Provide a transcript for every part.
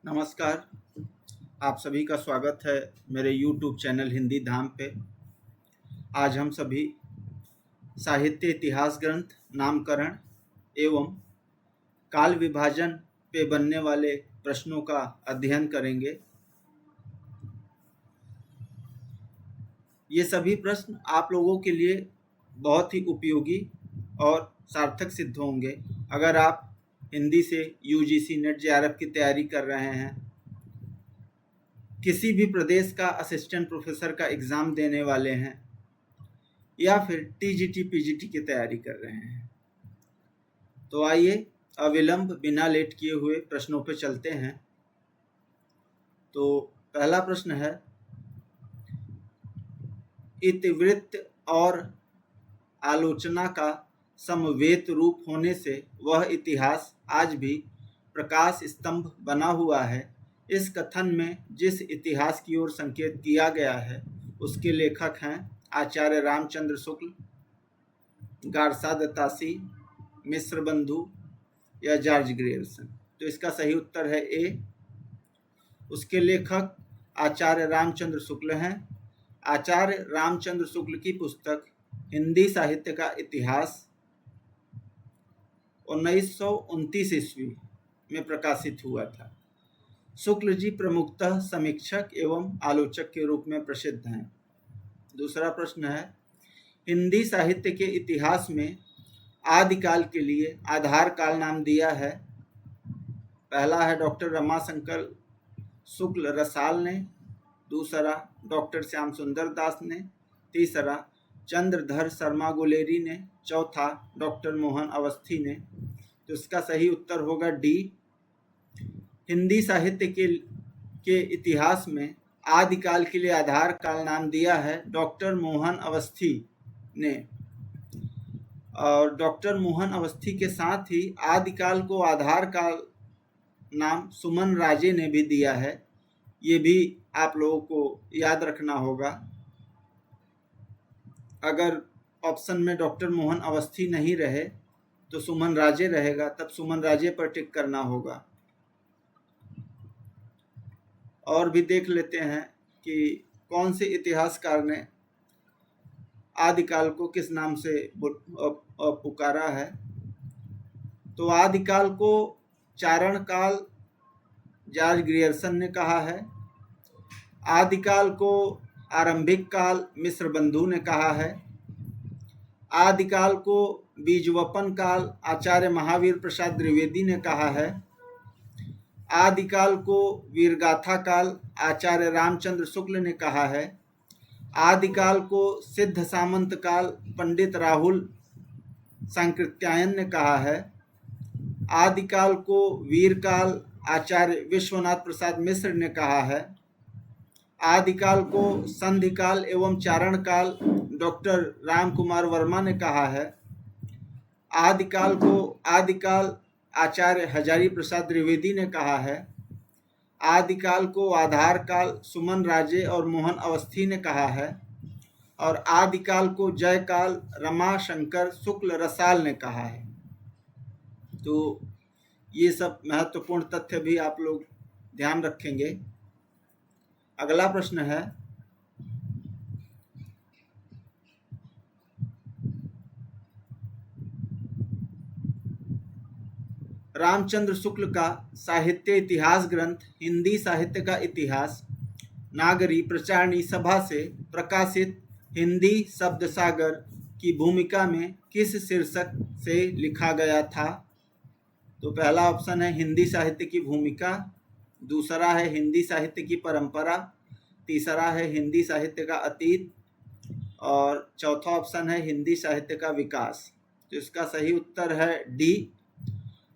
नमस्कार। आप सभी का स्वागत है मेरे YouTube चैनल हिंदी धाम पे। आज हम सभी साहित्य इतिहास ग्रंथ नामकरण एवं काल विभाजन पे बनने वाले प्रश्नों का अध्ययन करेंगे। ये सभी प्रश्न आप लोगों के लिए बहुत ही उपयोगी और सार्थक सिद्ध होंगे अगर आप हिंदी से UGC नेट JRF की तैयारी कर रहे हैं, किसी भी प्रदेश का असिस्टेंट प्रोफेसर का एग्ज़ाम देने वाले हैं या फिर TGT PGT की तैयारी कर रहे हैं। तो आइए अविलंब बिना लेट किए हुए प्रश्नों पर चलते हैं। तो पहला प्रश्न है, इतिवृत्त और आलोचना का समवेत रूप होने से वह इतिहास आज भी प्रकाश स्तंभ बना हुआ है। इस कथन में जिस इतिहास की ओर संकेत किया गया है उसके लेखक हैं आचार्य रामचंद्र शुक्ल, गारसा दत्तासी, मिश्र बंधु या जॉर्ज ग्रियर्सन। तो इसका सही उत्तर है ए। उसके लेखक आचार्य रामचंद्र शुक्ल हैं। आचार्य रामचंद्र शुक्ल की पुस्तक हिंदी साहित्य का इतिहास 1929 ईस्वी में प्रकाशित हुआ था। शुक्ल जी प्रमुखतः समीक्षक एवं आलोचक के रूप में प्रसिद्ध हैं। दूसरा प्रश्न है, हिंदी साहित्य के इतिहास में आदिकाल के लिए आधार काल नाम दिया है। पहला है डॉक्टर रमाशंकर शुक्ल रसाल ने, दूसरा डॉक्टर श्याम सुंदर दास ने, तीसरा चंद्रधर शर्मा गुलेरी ने, चौथा डॉक्टर मोहन अवस्थी ने। तो इसका सही उत्तर होगा डी। हिंदी साहित्य के इतिहास में आदिकाल के लिए आधार काल नाम दिया है डॉक्टर मोहन अवस्थी ने। और डॉक्टर मोहन अवस्थी के साथ ही आदिकाल को आधार काल नाम सुमन राजे ने भी दिया है। ये भी आप लोगों को याद रखना होगा। अगर ऑप्शन में डॉक्टर मोहन अवस्थी नहीं रहे तो सुमन राजे रहेगा, तब सुमन राजे पर टिक करना होगा। और भी देख लेते हैं कि कौन से इतिहासकार ने आदिकाल को किस नाम से पुकारा है। तो आदिकाल को चारण काल जॉर्ज ग्रियर्सन ने कहा है। आदिकाल को आरंभिक काल मिश्र बंधु ने कहा है। आदिकाल को बीजवपन काल आचार्य महावीर प्रसाद द्विवेदी ने कहा है। आदिकाल को वीरगाथा काल आचार्य रामचंद्र शुक्ल ने कहा है। आदिकाल को सिद्ध सामंत काल पंडित राहुल सांकृत्यायन ने कहा है। आदिकाल को वीरकाल आचार्य विश्वनाथ प्रसाद मिश्र ने कहा है। आदिकाल को संधिकाल एवं चारण काल डॉक्टर राम कुमार वर्मा ने कहा है। आदिकाल आचार्य हजारी प्रसाद द्विवेदी ने कहा है। आदिकाल को आधार काल सुमन राजे और मोहन अवस्थी ने कहा है। और आदिकाल को जयकाल रमाशंकर शुक्ल रसाल ने कहा है। तो ये सब महत्वपूर्ण तथ्य भी आप लोग ध्यान रखेंगे। अगला प्रश्न है, रामचंद्र शुक्ल का साहित्य इतिहास ग्रंथ हिंदी साहित्य का इतिहास नागरी प्रचारणी सभा से प्रकाशित हिंदी शब्द सागर की भूमिका में किस शीर्षक से लिखा गया था। तो पहला ऑप्शन है हिंदी साहित्य की भूमिका, दूसरा है हिंदी साहित्य की परंपरा, तीसरा है हिंदी साहित्य का अतीत और चौथा ऑप्शन है हिंदी साहित्य का विकास। तो इसका सही उत्तर है डी।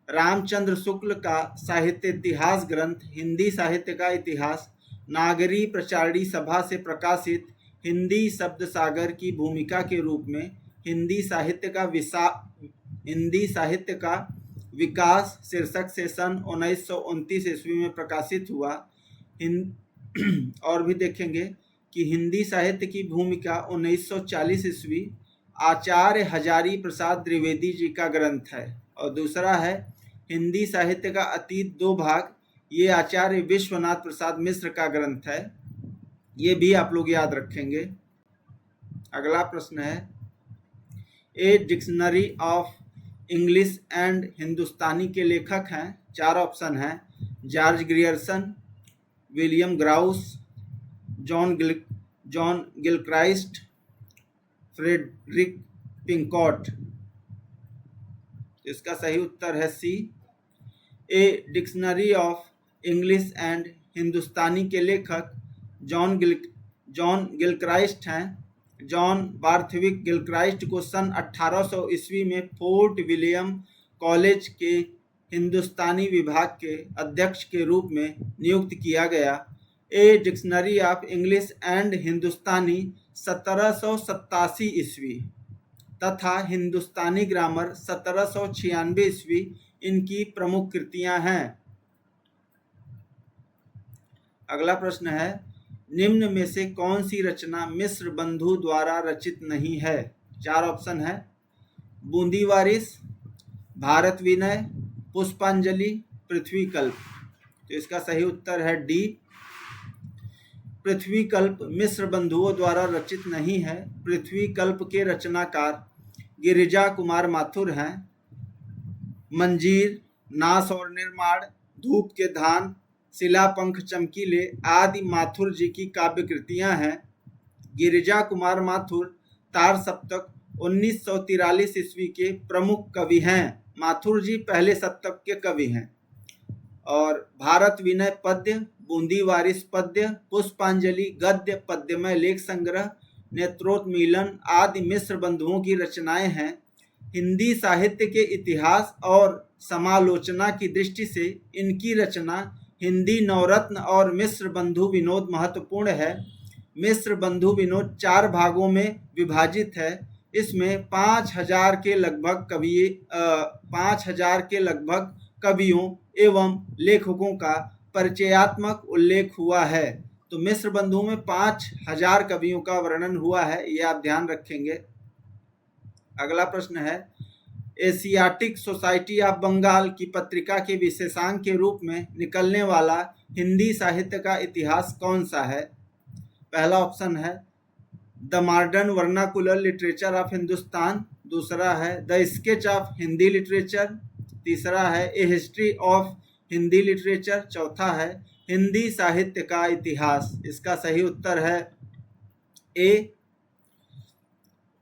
रामचंद्र शुक्ल का साहित्य इतिहास ग्रंथ हिंदी साहित्य का इतिहास नागरी प्रचारणी सभा से प्रकाशित हिंदी शब्द सागर की भूमिका के रूप में हिंदी साहित्य का विकास शीर्षक से सन 1929 ईस्वी में प्रकाशित हुआ। और भी देखेंगे कि हिंदी साहित्य की भूमिका 1940 ईस्वी आचार्य हजारी प्रसाद द्विवेदी जी का ग्रंथ है। और दूसरा है हिंदी साहित्य का अतीत 2 भाग, ये आचार्य विश्वनाथ प्रसाद मिश्र का ग्रंथ है, ये भी आप लोग याद रखेंगे। अगला प्रश्न है, A dictionary of English and Hindustani के लेखक हैं, 4 ऑप्शन हैं, George Grierson, William Growse, John Gilchrist, Frederic Pincott. इसका सही उत्तर है C. A dictionary of English and Hindustani के लेखक जॉन गिलक्राइस्ट हैं। जॉन बार्थविक गिलक्राइस्ट को सन 1800 ईस्वी में फोर्ट विलियम कॉलेज के हिंदुस्तानी विभाग के अध्यक्ष के रूप में नियुक्त किया गया। A dictionary of English and Hindustani 1787 ईस्वी तथा हिंदुस्तानी ग्रामर 1796 ईस्वी इनकी प्रमुख कृतियां हैं। अगला प्रश्न है, निम्न में से कौन सी रचना मिश्र बंधु द्वारा रचित नहीं है? 4 ऑप्शन है, बूंदी वारिस, भारत विनय, पुष्पांजलि, पृथ्वी कल्प। तो इसका सही उत्तर है डी, पृथ्वी कल्प मिश्र बंधुओं द्वारा रचित नहीं है। पृथ्वी कल्प के रचनाकार गिरिजा कुमार माथुर हैं। मंजीर, नाश और निर्माण, धूप के धान, शिला पंख चमकीले आदि माथुर जी की काव्य कृतियां हैं। गिरिजा कुमार माथुर तार सप्तक 1943 ईस्वी के प्रमुख कवि हैं। माथुर जी पहले शतक के कवि हैं। और भारत विनय पद्य, बूंदी वारिस पद्य, पुष्पांजलि गद्य पद्यमय लेख संग्रह, नेत्रोन्मीलन आदि मिश्र बंधुओं की रचनाएं हैं। हिंदी साहित्य के इतिहास और समालोचना की दृष्टि से इनकी रचना हिंदी नवरत्न और मिश्र बंधु विनोद महत्वपूर्ण है। मिश्र बंधु विनोद 4 भागों में विभाजित है। इसमें 5000 के लगभग कवियों एवं लेखकों का परिचयात्मक उल्लेख हुआ है। तो मिश्र बंधु में 5000 कवियों का वर्णन हुआ है, ये आप ध्यान रखेंगे। अगला प्रश्न है, एशियाटिक सोसाइटी ऑफ बंगाल की पत्रिका के विशेषांक के रूप में निकलने वाला हिंदी साहित्य का इतिहास कौन सा है? पहला ऑप्शन है the modern vernacular literature of Hindustan, दूसरा है the sketch of Hindi literature, तीसरा है ए हिस्ट्री ऑफ हिंदी लिटरेचर, चौथा है हिंदी साहित्य का इतिहास। इसका सही उत्तर है ए,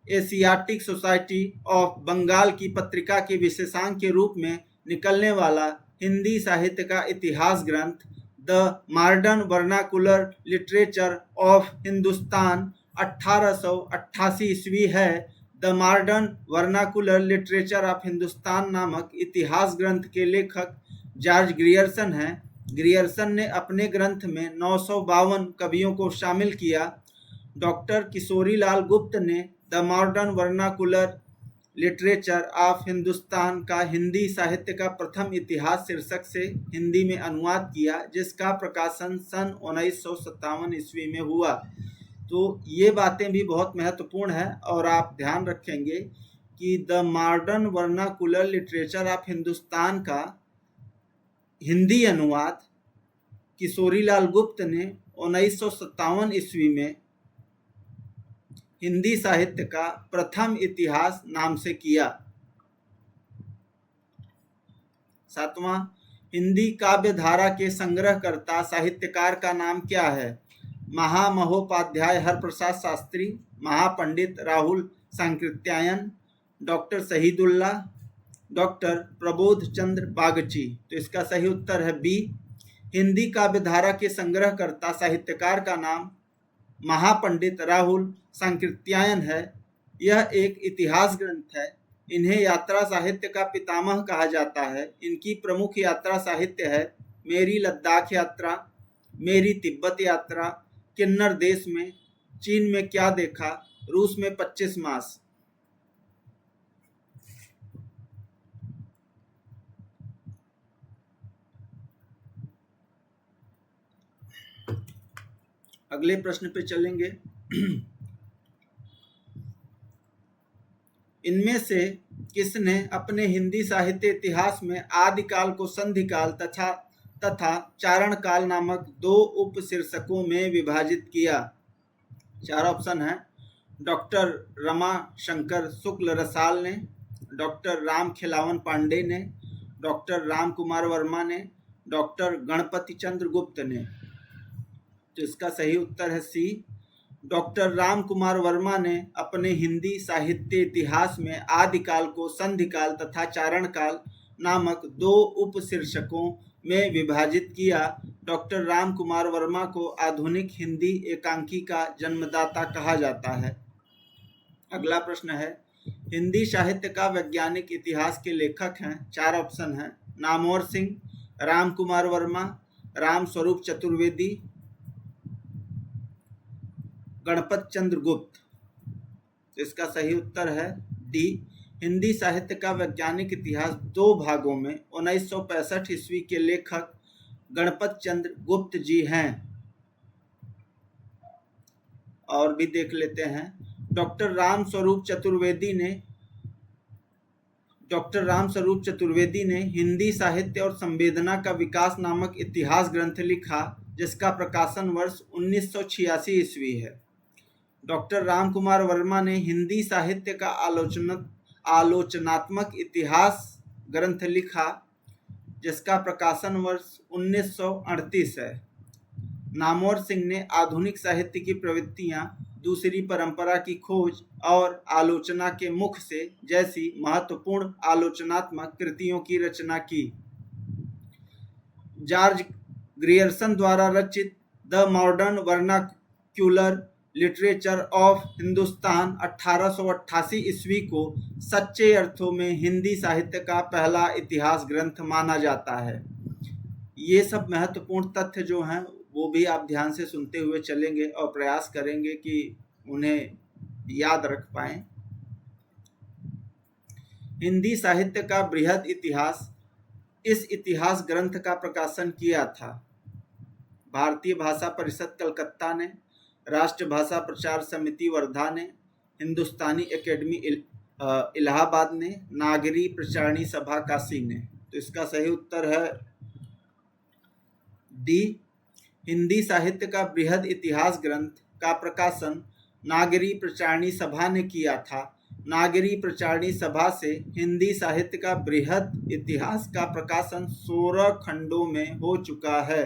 एशियाटिक सोसाइटी ऑफ बंगाल की पत्रिका के विशेषांक के रूप में निकलने वाला हिंदी साहित्य का इतिहास ग्रंथ the modern vernacular literature of Hindustan 1888 ईस्वी है। The modern vernacular literature of Hindustan नामक इतिहास ग्रंथ के लेखक जॉर्ज ग्रियर्सन हैं। ग्रियर्सन ने अपने ग्रंथ में 952 कवियों को शामिल किया। डॉक्टर किशोरीलाल गुप्त ने the modern vernacular literature of Hindustan का हिंदी साहित्य का प्रथम इतिहास शीर्षक से हिंदी में अनुवाद किया, जिसका प्रकाशन सन 1957 ईस्वी में हुआ। तो ये बातें भी बहुत महत्वपूर्ण है और आप ध्यान रखेंगे कि the modern vernacular literature of Hindustan का हिंदी अनुवाद किशोरीलाल गुप्त ने 1957 ईस्वी में हिंदी साहित्य का प्रथम इतिहास नाम से किया। 7वां, हिंदी काव्य धारा के संग्रहकर्ता साहित्यकार का नाम क्या है? महामहोपाध्याय हरप्रसाद शास्त्री, महापंडित राहुल सांकृत्यायन, डॉक्टर शहीदुल्ला, डॉक्टर प्रबोध चंद्र बागची। तो इसका सही उत्तर है बी, हिंदी काव्य धारा के संग्रहकर्ता साहित्यकार का नाम महापंडित राहुल सांकृत्यायन है। यह एक इतिहास ग्रंथ है। इन्हें यात्रा साहित्य का पितामह कहा जाता है। इनकी प्रमुख यात्रा साहित्य है मेरी लद्दाख यात्रा, मेरी तिब्बत यात्रा, किन्नर देश में, चीन में क्या देखा, रूस में 25 मास। अगले प्रश्न पे चलेंगे। इनमें से किसने अपने हिंदी साहित्य इतिहास में आदिकाल को संधिकाल तथा चारण काल नामक 2 उपशीर्षकों में विभाजित किया। 4 ऑप्शन हैं। डॉक्टर रमा शंकर शुक्ल रसाल ने, डॉक्टर राम खिलावन पांडे ने, डॉक्टर राम कुमार वर्मा ने, डॉक्टर गणपति चंद्र गुप्त ने। तो इसका सही उत्तर है सी। डॉक्टर राम कुमार वर्मा ने अपने हिंदी साहित्य इतिहास में आदिकाल को संधिकाल तथा चारण काल नामक 2 उपशीर्षकों में विभाजित किया। डॉक्टर राम कुमार वर्मा को आधुनिक हिंदी एकांकी का जन्मदाता कहा जाता है। अगला प्रश्न है, हिंदी साहित्य का वैज्ञानिक इतिहास के लेखक हैं। 4 ऑप्शन हैं। नामवर सिंह, राम कुमार वर्मा, राम स्वरूप चतुर्वेदी, गणपत चंद्र गुप्त। इसका सही उत्तर है डी। हिंदी साहित्य का वैज्ञानिक इतिहास 2 भागों में 1965 ईस्वी के लेखक गणपत चंद्र गुप्त जी हैं। और भी देख लेते हैं। डॉक्टर राम स्वरूप चतुर्वेदी ने हिंदी साहित्य और संवेदना का विकास नामक इतिहास ग्रंथ लिखा, जिसका प्रकाशन वर्ष 1986 ईस्वी है। डॉक्टर राम कुमार वर्मा ने हिंदी साहित्य का आलोचनात्मक इतिहास ग्रंथ लिखा, जिसका प्रकाशन वर्ष 1938 है। नामवर सिंह ने आधुनिक साहित्य की प्रवृत्तियां, दूसरी परंपरा की खोज और आलोचना के मुख से जैसी महत्वपूर्ण आलोचनात्मक कृतियों की रचना की। जॉर्ज ग्रियर्सन द्वारा रचित the modern vernacular literature of Hindustan 1888 ईस्वी को सच्चे अर्थों में हिंदी साहित्य का पहला इतिहास ग्रंथ माना जाता है। ये सब महत्वपूर्ण तथ्य जो हैं वो भी आप ध्यान से सुनते हुए चलेंगे और प्रयास करेंगे कि उन्हें याद रख पाएं। हिंदी साहित्य का बृहद इतिहास, इस इतिहास ग्रंथ का प्रकाशन किया था भारतीय भाषा परिषद कलकत्ता ने, राष्ट्र भाषा प्रचार समिति वर्धा ने, हिंदुस्तानी एकेडमी इलाहाबाद ने, नागरी प्रचारणी सभा काशी ने। तो इसका सही उत्तर है डी। हिंदी साहित्य का बृहद इतिहास ग्रंथ का प्रकाशन नागरी प्रचारणी सभा ने किया था। नागरी प्रचारणी सभा से हिंदी साहित्य का बृहद इतिहास का प्रकाशन 16 खंडों में हो चुका है।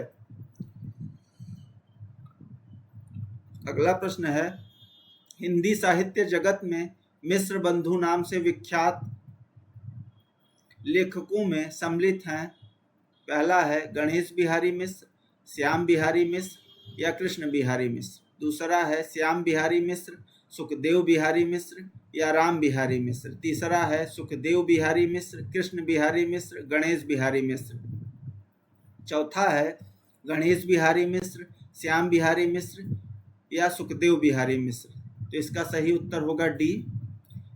अगला प्रश्न है, हिंदी साहित्य जगत में मिश्र बंधु नाम से विख्यात लेखकों में सम्मिलित हैं। पहला है गणेश बिहारी मिश्र, श्याम बिहारी मिश्र या कृष्ण बिहारी मिश्र। दूसरा है श्याम बिहारी मिश्र, सुखदेव बिहारी मिश्र या राम बिहारी मिश्र। तीसरा है सुखदेव बिहारी मिश्र, कृष्ण बिहारी मिश्र, गणेश बिहारी मिश्र। चौथा है गणेश बिहारी मिश्र, श्याम बिहारी मिश्र या सुखदेव बिहारी मिश्र। तो इसका सही उत्तर होगा डी।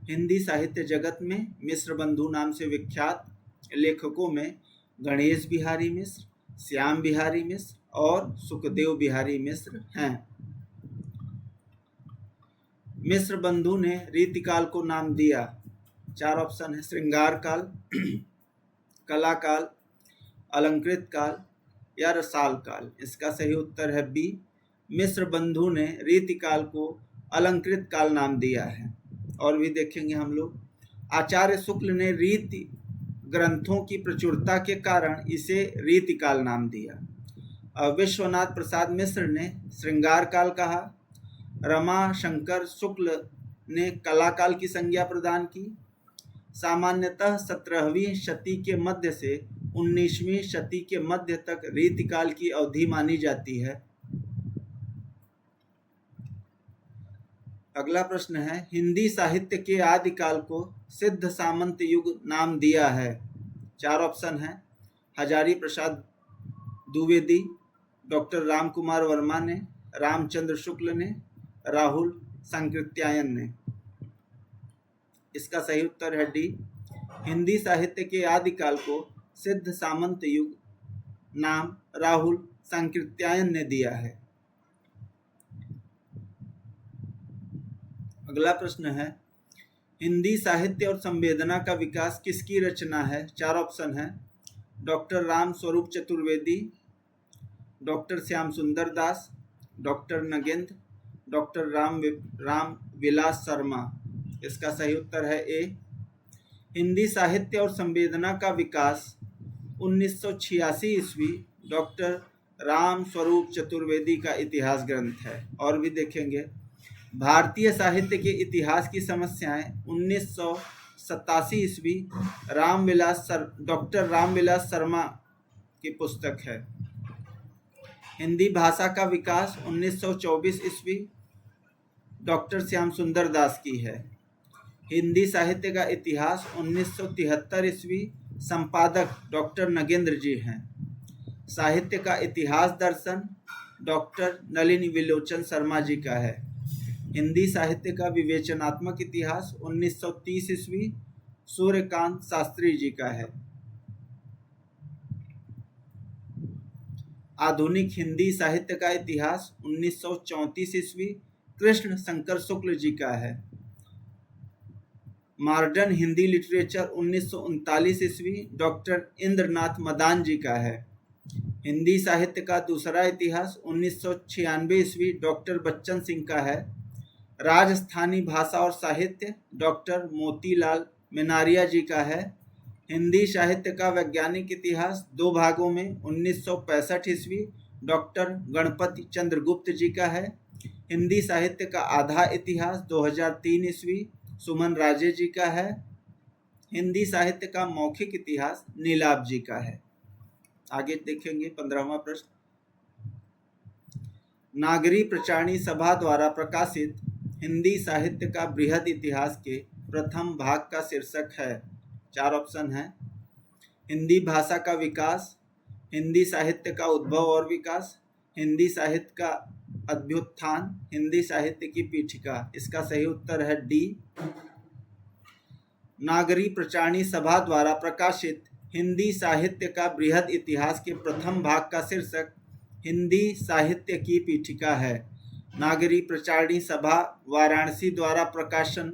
हिंदी साहित्य जगत में मिश्र बंधु नाम से विख्यात लेखकों में गणेश बिहारी मिश्र, श्याम बिहारी मिश्र और सुखदेव बिहारी मिश्र हैं। मिश्र बंधु ने रीतिकाल को नाम दिया। 4 ऑप्शन है। श्रृंगार काल, कला काल, अलंकृत काल या रसाल काल। इसका सही उत्तर है बी। मिश्र बंधु ने रीतिकाल को अलंकृत काल नाम दिया है। और भी देखेंगे हम लोग। आचार्य शुक्ल ने रीति ग्रंथों की प्रचुरता के कारण इसे रीतिकाल नाम दिया। विश्वनाथ प्रसाद मिश्र ने श्रृंगार काल कहा। रमा शंकर शुक्ल ने कला काल की संज्ञा प्रदान की। सामान्यतः 17वीं शती के मध्य से 19वीं शती के मध्य तक रीतिकाल की अवधि मानी जाती है। अगला प्रश्न है, हिंदी साहित्य के आदिकाल को सिद्ध सामंत युग नाम दिया है। 4 ऑप्शन हैं। हजारी प्रसाद द्विवेदी, डॉक्टर राम कुमार वर्मा ने, रामचंद्र शुक्ल ने, राहुल संकृत्यायन ने। इसका सही उत्तर है डी। हिंदी साहित्य के आदिकाल को सिद्ध सामंत युग नाम राहुल संकृत्यायन ने दिया है। अगला प्रश्न है, हिंदी साहित्य और संवेदना का विकास किसकी रचना है। 4 ऑप्शन है। डॉक्टर राम स्वरूप चतुर्वेदी, डॉक्टर श्याम सुंदर दास, डॉक्टर नगेंद्र, डॉक्टर राम विलास शर्मा। इसका सही उत्तर है ए। हिंदी साहित्य और संवेदना का विकास 1986 ईस्वी, डॉक्टर राम स्वरूप चतुर्वेदी का इतिहास ग्रंथ है। और भी देखेंगे, भारतीय साहित्य के इतिहास की समस्याएं 1987 ईस्वी, डॉक्टर रामविलास शर्मा की पुस्तक है। हिंदी भाषा का विकास 1924 ईस्वी, डॉक्टर श्याम सुंदर दास की है। हिंदी साहित्य का इतिहास 1973 ईस्वी, संपादक डॉक्टर नगेंद्र जी हैं। साहित्य का इतिहास दर्शन डॉक्टर नलिनी विलोचन शर्मा जी का है। हिंदी साहित्य का विवेचनात्मक इतिहास 1930 ईस्वी, सूर्यकांत शास्त्री जी का है। आधुनिक हिंदी साहित्य का इतिहास 1934 ईस्वी, कृष्ण शंकर शुक्ल जी का है। मॉडर्न हिंदी लिटरेचर 1939 ईस्वी, डॉक्टर इंद्रनाथ मदान जी का है। हिंदी साहित्य का दूसरा इतिहास 1996 ईस्वी, डॉक्टर बच्चन सिंह का है। राजस्थानी भाषा और साहित्य डॉक्टर मोतीलाल मेनारिया जी का है। हिंदी साहित्य का वैज्ञानिक इतिहास 2 भागों में 1965 ईस्वी, डॉक्टर गणपति चंद्रगुप्त जी का है। हिंदी साहित्य का आधा इतिहास 2003 ईस्वी, सुमन राजे जी का है। हिंदी साहित्य का मौखिक इतिहास नीलाभ जी का है। आगे देखेंगे 15वां प्रश्न। नागरी प्रचारणी सभा द्वारा प्रकाशित हिंदी साहित्य का बृहद इतिहास के प्रथम भाग का शीर्षक है। 4 ऑप्शन है। हिंदी भाषा का विकास, हिंदी साहित्य का उद्भव और विकास, हिंदी साहित्य का अभ्युत्थान, हिंदी साहित्य की पीठिका। इसका सही उत्तर है डी। नागरी प्रचारणी सभा द्वारा प्रकाशित हिंदी साहित्य का बृहद इतिहास के प्रथम भाग का शीर्षक हिंदी साहित्य की पीठिका है। नागरी प्रचारणी सभा वाराणसी द्वारा प्रकाशन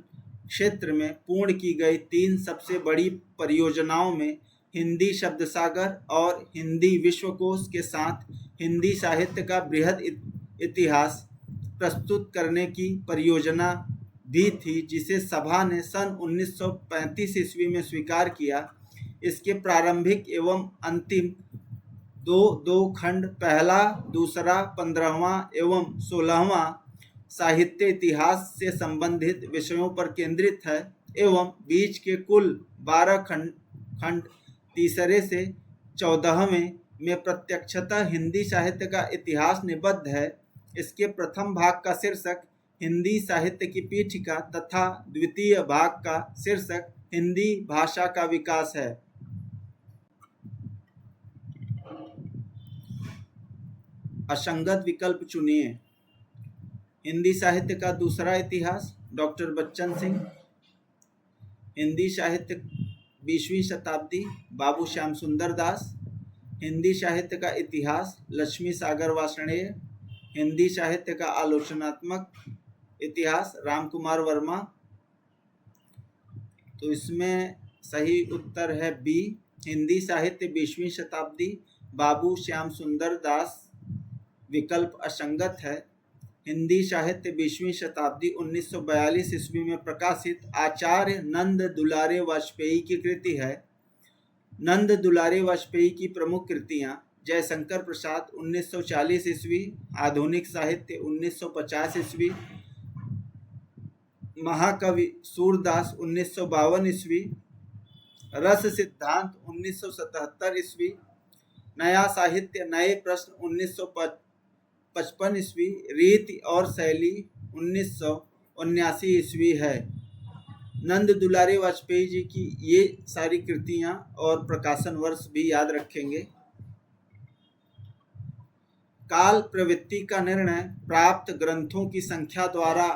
क्षेत्र में पूर्ण की गई 3 सबसे बड़ी परियोजनाओं में हिंदी शब्दसागर और हिंदी विश्वकोश के साथ हिंदी साहित्य का बृहद इतिहास प्रस्तुत करने की परियोजना भी थी, जिसे सभा ने सन 1935 ईस्वी में स्वीकार किया। इसके प्रारंभिक एवं अंतिम दो खंड, पहला, दूसरा, 15वां एवं 16वां साहित्य इतिहास से संबंधित विषयों पर केंद्रित है एवं बीच के कुल 12 खंड तीसरे से 14वें में प्रत्यक्षतः हिंदी साहित्य का इतिहास निबद्ध है। इसके प्रथम भाग का शीर्षक हिंदी साहित्य की पीठिका तथा द्वितीय भाग का शीर्षक हिंदी भाषा का विकास है। असंगत विकल्प चुनिए। हिंदी साहित्य का दूसरा इतिहास डॉक्टर बच्चन सिंह। हिंदी साहित्य 20वीं शताब्दी बाबू श्याम सुंदर दास। हिंदी साहित्य का इतिहास लक्ष्मी सागर वार्ष्णेय। हिंदी साहित्य का आलोचनात्मक इतिहास रामकुमार वर्मा। तो इसमें सही उत्तर है बी। हिंदी साहित्य 20वीं शताब्दी बाबू श्याम सुंदर दास। विकल्प असंगत है। हिंदी साहित्य 20वीं शताब्दी 1942 ईस्वी में प्रकाशित आचार्य नंद दुलारे वाजपेयी की कृति है। नंद दुलारे वाजपेयी की प्रमुख कृतियां जयशंकर प्रसाद 1940 ईस्वी, आधुनिक साहित्य 1950 ईस्वी, महाकवि सूरदास 1952 ईस्वी, रस सिद्धांत 1977 ईस्वी, नया साहित्य नए प्रश्न 1955 ईस्वी, रीति और शैली 1979 ईस्वी है। नंद दुलारे वाजपेयी जी की ये सारी कृतियां और प्रकाशन वर्ष भी याद रखेंगे। काल प्रवृत्ति का निर्णय प्राप्त ग्रंथों की संख्या द्वारा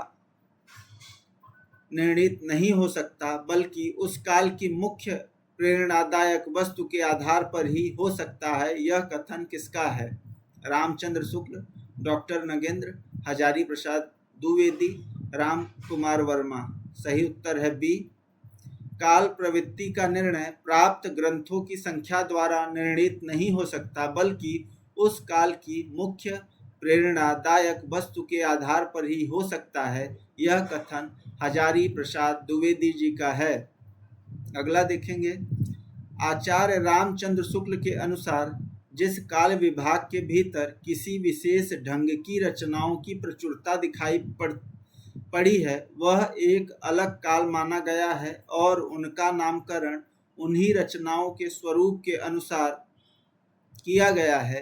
निर्णित नहीं हो सकता, बल्कि उस काल की मुख्य प्रेरणादायक वस्तु के आधार पर ही हो सकता है। यह कथन किसका है? रामचंद्र शुक्ल, डॉक्टर नगेंद्र, हजारी प्रसाद द्विवेदी, राम कुमार वर्मा। सही उत्तर है बी। काल प्रवृत्ति का निर्णय प्राप्त ग्रंथों की संख्या द्वारा निर्णीत नहीं हो सकता, बल्कि उस काल की मुख्य प्रेरणादायक वस्तु के आधार पर ही हो सकता है। यह कथन हजारी प्रसाद द्विवेदी जी का है। अगला देखेंगे, आचार्य रामचंद्र शुक्ल के अनुसार जिस काल विभाग के भीतर किसी विशेष ढंग की रचनाओं की प्रचुरता दिखाई पड़ी है, वह एक अलग काल माना गया है और उनका नामकरण उन्हीं रचनाओं के स्वरूप के अनुसार किया गया है।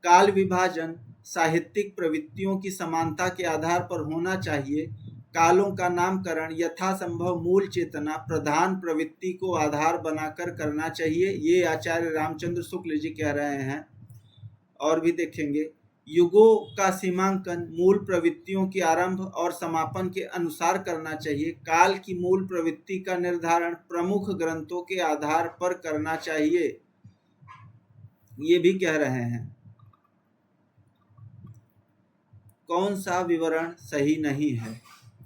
काल विभाजन साहित्यिक प्रवृत्तियों की समानता के आधार पर होना चाहिए। कालों का नामकरण यथासंभव मूल चेतना प्रधान प्रवृत्ति को आधार बनाकर करना चाहिए। ये आचार्य रामचंद्र शुक्ल जी कह रहे हैं। और भी देखेंगे, युगों का सीमांकन मूल प्रवृत्तियों के आरंभ और समापन के अनुसार करना चाहिए। काल की मूल प्रवृत्ति का निर्धारण प्रमुख ग्रंथों के आधार पर करना चाहिए, ये भी कह रहे हैं। कौन सा विवरण सही नहीं है?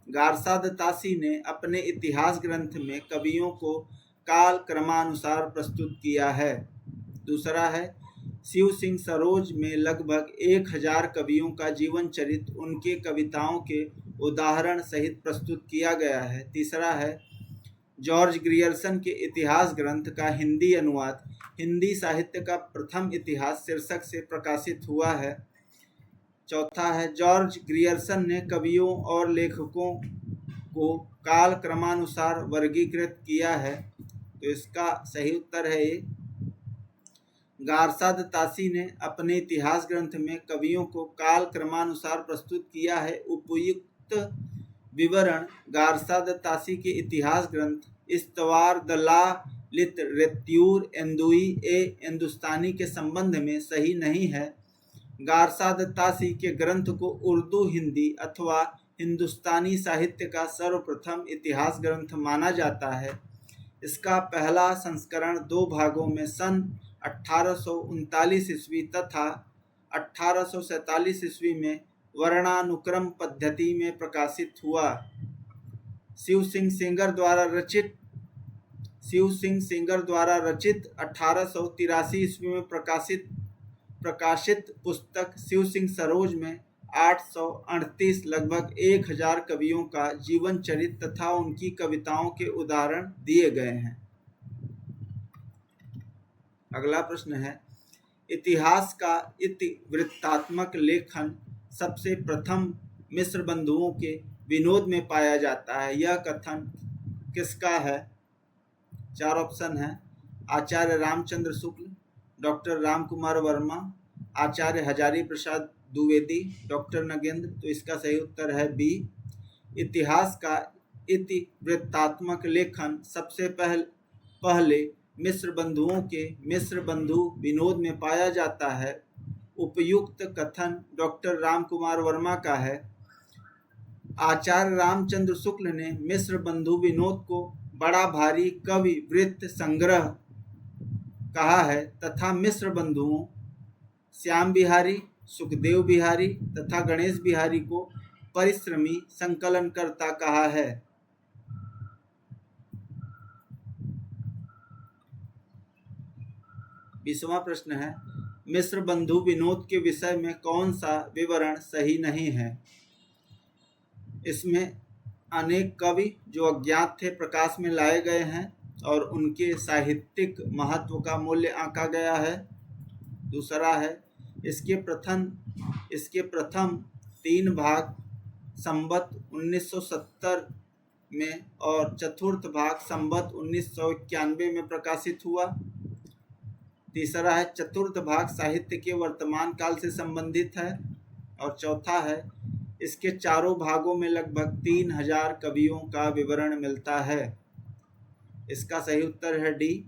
गारसाद तासी ने अपने इतिहास ग्रंथ में कवियों को काल क्रमानुसार प्रस्तुत किया है। दूसरा है, शिव सिंह सरोज में लगभग 1000 कवियों का जीवन चरित्र उनके कविताओं के उदाहरण सहित प्रस्तुत किया गया है। तीसरा है, जॉर्ज ग्रियर्सन के इतिहास ग्रंथ का हिंदी अनुवाद हिंदी साहित्य का प्रथम इतिहास शीर्षक से प्रकाशित हुआ है। चौथा है, जॉर्ज ग्रियर्सन ने कवियों और लेखकों को काल क्रमानुसार वर्गीकृत किया है। तो इसका सही उत्तर है ए। गारसाद तासी ने अपने इतिहास ग्रंथ में कवियों को काल क्रमानुसार प्रस्तुत किया है। उपयुक्त विवरण गारसाद तासी के इतिहास ग्रंथ इस्तवार द ला लिटरेत्यूर एंदुई ए हिंदुस्तानी के संबंध में सही नहीं है। गारसाद तासी के ग्रंथ को उर्दू, हिंदी अथवा हिंदुस्तानी साहित्य का सर्वप्रथम इतिहास ग्रंथ माना जाता है। इसका पहला संस्करण 2 भागों में सन 1839 ईस्वी तथा 1847 ईस्वी में वर्णानुक्रम पद्धति में प्रकाशित हुआ। शिव सिंह सेंगर द्वारा रचित 1883 ईस्वी में प्रकाशित पुस्तक शिव सिंह सरोज में 838 लगभग 1000 कवियों का जीवन चरित्र तथा उनकी कविताओं के उदाहरण दिए गए हैं। अगला प्रश्न है, इतिहास का इतिवृत्तात्मक लेखन सबसे प्रथम मिस्र बंधुओं के विनोद में पाया जाता है। यह कथन किसका है? 4 ऑप्शन है, आचार्य रामचंद्र शुक्ल, डॉक्टर राम कुमार वर्मा, आचार्य हजारी प्रसाद द्विवेदी, डॉक्टर नगेंद्र। तो इसका सही उत्तर है बी। इतिहास का इतिवृत्तात्मक लेखन सबसे पहले मिस्र बंधुओं के मिस्र बंधु विनोद में पाया जाता है। उपयुक्त कथन डॉक्टर राम कुमार वर्मा का है। आचार्य रामचंद्र शुक्ल ने मिस्र बंधु विनोद को बड़ा भारी कवि वृत्त संग्रह कहा है तथा मिस्र बंधुओं श्याम बिहारी, सुखदेव बिहारी तथा गणेश बिहारी को परिश्रमी संकलनकर्ता कहा है। बीसवां प्रश्न है, मिस्र बंधु विनोद के विषय में कौन सा विवरण सही नहीं है? इसमें अनेक कवि जो अज्ञात थे प्रकाश में लाए गए हैं और उनके साहित्यिक महत्व का मूल्य आंका गया है। दूसरा है, इसके प्रथम 3 भाग संवत 1970 में और चतुर्थ भाग संवत 1991 में प्रकाशित हुआ। तीसरा है, चतुर्थ भाग साहित्य के वर्तमान काल से संबंधित है। और चौथा है, इसके चारों भागों में लगभग 3000 कवियों का विवरण मिलता है। इसका सही उत्तर है डी।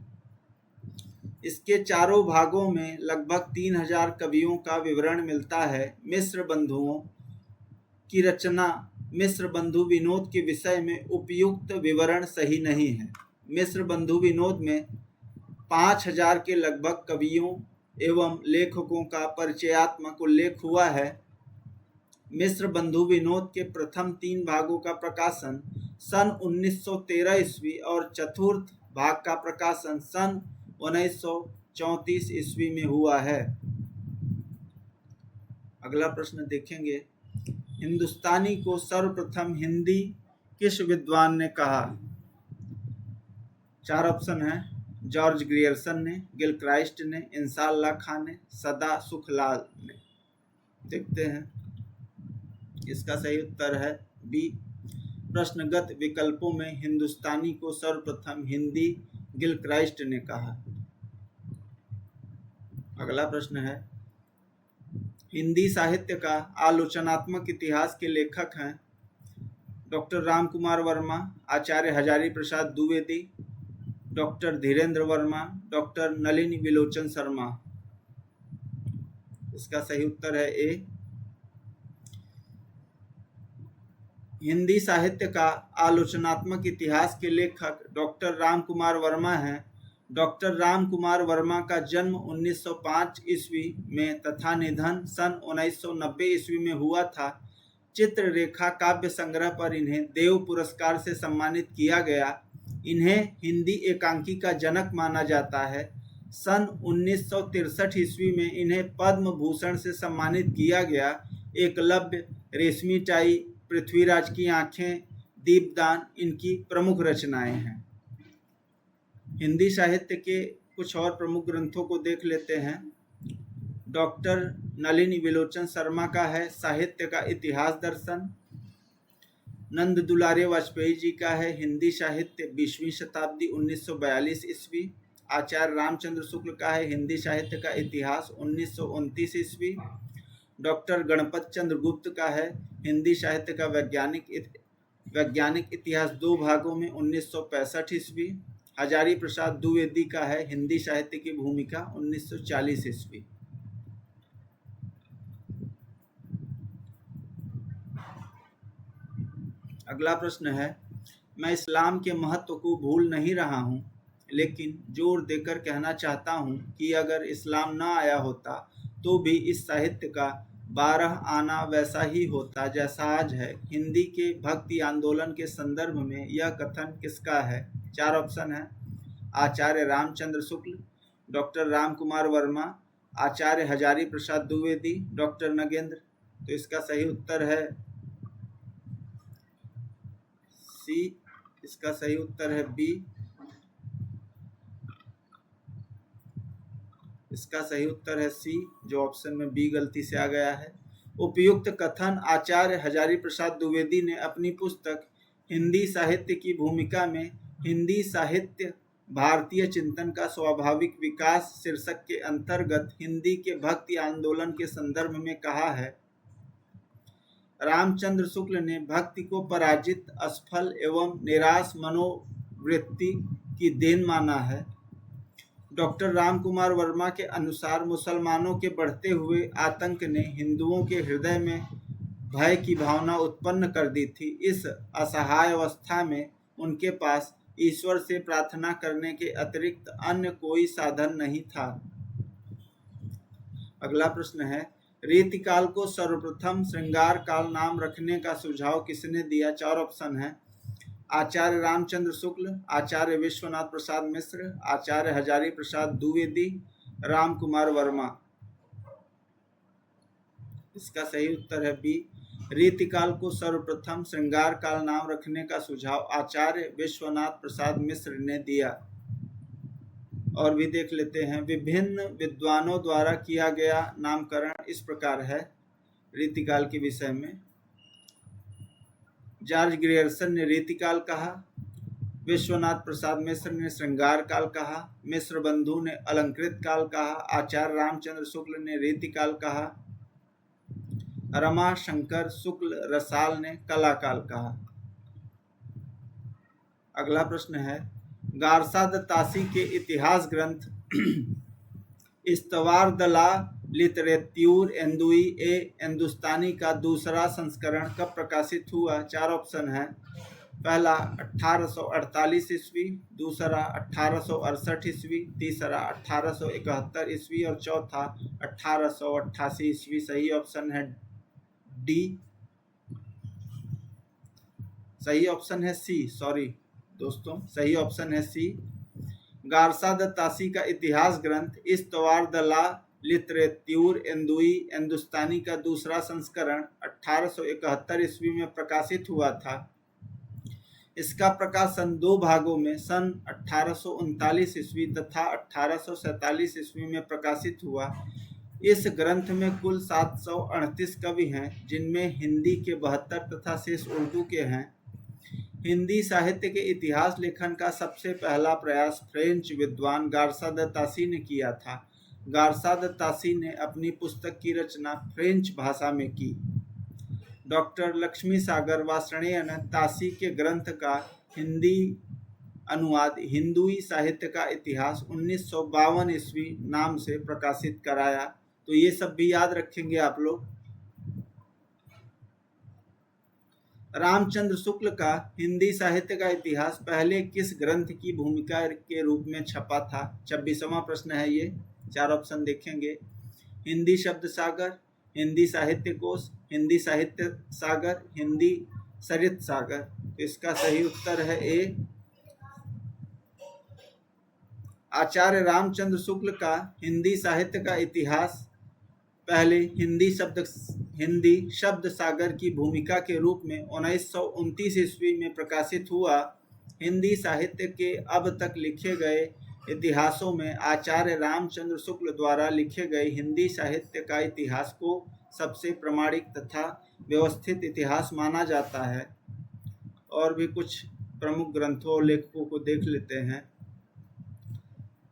इसके चारों भागों में लगभग 3000 कवियों का विवरण मिलता है। मिस्र बंधुओं की रचना मिस्र बंधु विनोद के विषय में उपयुक्त विवरण सही नहीं है। मिस्र बंधु विनोद में 5000 के लगभग कवियों एवं लेखकों का परिचयात्मक उल्लेख हुआ है। मिस्र बंधु विनोद के प्रथम 3 भागों का प्रकाशन सन 1913 ईस्वी और चतुर्थ भाग का प्रकाशन सन 1934 ईस्वी में हुआ है। अगला प्रश्न देखेंगे, हिंदुस्तानी को सर्वप्रथम हिंदी किस विद्वान ने कहा? 4 ऑप्शन है, जॉर्ज ग्रियर्सन ने, गिलक्राइस्ट ने, इंसाल्लाह खां ने, सदा सुखलाल ने। देखते हैं, इसका सही उत्तर है बी। प्रश्नगत विकल्पों में हिंदुस्तानी को सर्वप्रथम हिंदी गिलक्राइस्ट ने कहा। अगला प्रश्न है, हिंदी साहित्य का आलोचनात्मक इतिहास के लेखक हैं डॉक्टर राम कुमार वर्मा, आचार्य हजारी प्रसाद द्विवेदी, डॉक्टर धीरेन्द्र वर्मा, डॉक्टर नलिनी विलोचन शर्मा। इसका सही उत्तर है ए। हिंदी साहित्य का आलोचनात्मक इतिहास के लेखक डॉक्टर राम कुमार वर्मा हैं। डॉक्टर राम कुमार वर्मा का जन्म 1905 ईस्वी में तथा निधन सन 1990 ईस्वी में हुआ था। चित्ररेखा काव्य संग्रह पर इन्हें देव पुरस्कार से सम्मानित किया गया। इन्हें हिंदी एकांकी का जनक माना जाता है। सन 1963 ईस्वी में इन्हें पद्म भूषण से सम्मानित किया गया। एकलव्य, रेशमी टाई, पृथ्वीराज की आंखें, दीपदान इनकी प्रमुख रचनाएं हैं। हिंदी साहित्य के कुछ और प्रमुख ग्रंथों को देख लेते हैं। डॉक्टर नलिनी विलोचन शर्मा का है साहित्य का इतिहास दर्शन। नंद दुलारे वाजपेयी जी का है हिंदी साहित्य 20वीं शताब्दी 1942 ईस्वी। आचार्य रामचंद्र शुक्ल का है हिंदी साहित्य का इतिहास 1929 ईस्वी। डॉक्टर गणपत चंद्र गुप्त का है हिंदी साहित्य का वैज्ञानिक इतिहास 2 भागों में 1965 ईस्वी। हजारी प्रसाद द्विवेदी का है हिंदी साहित्य की भूमिका 1940 ईस्वी। अगला प्रश्न है, मैं इस्लाम के महत्व को भूल नहीं रहा हूँ, लेकिन जोर देकर कहना चाहता हूँ कि अगर इस्लाम न आया होता तो भी इस साहित्य का 12 आना वैसा ही होता जैसा आज है। हिंदी के भक्ति आंदोलन के संदर्भ में यह कथन किसका है? 4 ऑप्शन है, आचार्य रामचंद्र शुक्ल, डॉक्टर राम कुमार वर्मा, आचार्य हजारी प्रसाद द्विवेदी, डॉक्टर नगेंद्र। तो इसका सही उत्तर है सी। इसका सही उत्तर है बी। इसका सही उत्तर है सी, जो ऑप्शन में बी गलती से आ गया है। उपयुक्त कथन आचार्य हजारी प्रसाद द्विवेदी ने अपनी पुस्तक हिंदी साहित्य की भूमिका में हिंदी साहित्य भारतीय चिंतन का स्वाभाविक विकास शीर्षक के अंतर्गत हिंदी के भक्ति आंदोलन के संदर्भ में कहा है। रामचंद्र शुक्ल ने भक्ति को पराजित, असफल एवं निराश मनोवृत्ति की देन माना है। डॉक्टर राम कुमार वर्मा के अनुसार मुसलमानों के बढ़ते हुए आतंक ने हिंदुओं के हृदय में भय की भावना उत्पन्न कर दी थी। इस असहाय अवस्था में उनके पास ईश्वर से प्रार्थना करने के अतिरिक्त अन्य कोई साधन नहीं था। अगला प्रश्न है, रीतिकाल को सर्वप्रथम श्रृंगार काल नाम रखने का सुझाव किसने दिया? 4 ऑप्शन है, आचार्य रामचंद्र शुक्ल, आचार्य विश्वनाथ प्रसाद मिश्र, आचार्य हजारी प्रसाद द्विवेदी, राम कुमार वर्मा। इसका सही उत्तर है बी। रीतिकाल को सर्वप्रथम श्रृंगार काल नाम रखने का सुझाव आचार्य विश्वनाथ प्रसाद मिश्र ने दिया। और भी देख लेते हैं, विभिन्न विद्वानों द्वारा किया गया नामकरण इस प्रकार है रीतिकाल के विषय में। जॉर्ज ग्रियर्सन ने रीतिकाल कहा, विश्वनाथ प्रसाद मिश्र ने श्रृंगार काल कहा, मिश्र बंधु ने अलंकृत काल कहा, आचार्य रामचंद्र शुक्ल ने रीतिकाल कहा, रमा शंकर शुक्ल रसाल ने कला काल कहा। अगला प्रश्न है, गारसा द तासी के इतिहास ग्रंथ इस्तवार द ला लिटरेत्यूर एंदुई ए हिंदुस्तानी का दूसरा संस्करण कब प्रकाशित हुआ? 4 ऑप्शन है, पहला 1848 ईस्वी, दूसरा 1868 ईस्वी, तीसरा 1871 ईस्वी और चौथा 1888 ईस्वी। सही ऑप्शन है डी। सही ऑप्शन है सी, सॉरी दोस्तों, सही ऑप्शन है सी। गारसा द तासी का इतिहास ग्रंथ इस्तवार द ला लिटरेत्यूर एंदुई हिंदुस्तानी का दूसरा संस्करण 1871 ईस्वी में प्रकाशित हुआ था। इसका प्रकाशन दो भागों में सन 1839 ईस्वी तथा 1847 ईस्वी में प्रकाशित हुआ। इस ग्रंथ में कुल 738 कवि हैं, जिनमें हिंदी के 72 तथा शेष उर्दू के हैं। हिंदी साहित्य के इतिहास लेखन का सबसे पहला प्रयास फ्रेंच विद्वान गारसा द तासी ने किया था। गारसा द तासी ने अपनी पुस्तक की रचना फ्रेंच भाषा में की। डॉक्टर लक्ष्मी सागर वार्ष्णेय ने तासी के ग्रंथ का हिंदी अनुवाद हिंदुई साहित्य का इतिहास 1952 ईस्वी नाम से प्रकाशित कराया। तो ये सब भी याद रखेंगे आप लोग। रामचंद्र शुक्ल का हिंदी साहित्य का इतिहास पहले किस ग्रंथ की भूमिका के रूप में छपा था? 26वां प्रश्न है ये। 4 ऑप्शन देखेंगे। हिंदी शब्द सागर, हिंदी साहित्य कोश, हिंदी साहित्य सागर, हिंदी सरित सागर। तो इसका सही उत्तर है ए। आचार्य रामचंद्र शुक्ल का हिंदी साहित्य का इतिहास पहले हिंदी शब्द सागर की भूमिका के रूप में 1929 ईस्वी में प्रकाशित हुआ। हिंदी साहित्य के अब तक लिखे गए इतिहासों में आचार्य रामचंद्र शुक्ल द्वारा लिखे गए हिंदी साहित्य का इतिहास को सबसे प्रमाणिक तथा व्यवस्थित इतिहास माना जाता है। और भी कुछ प्रमुख ग्रंथों और लेखकों को देख लेते हैं।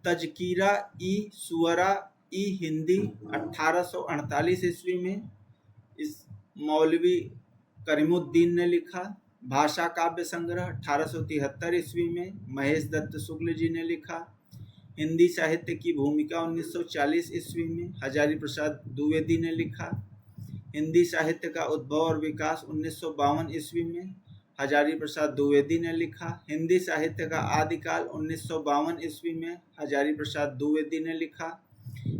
तजकीरा ई सुअरा ई हिंदी 1848 ईस्वी में इस मौलवी करीमुद्दीन ने लिखा। भाषा काव्य संग्रह 1873 ईस्वी में महेश दत्त शुक्ल जी ने लिखा। हिंदी साहित्य की भूमिका 1940 ईस्वी में हजारी प्रसाद द्विवेदी ने लिखा। हिंदी साहित्य का उद्भव और विकास 1952 ईस्वी में हजारी प्रसाद द्विवेदी ने लिखा। हिंदी साहित्य का आदिकाल 1952 ईस्वी में हजारी प्रसाद द्विवेदी ने लिखा।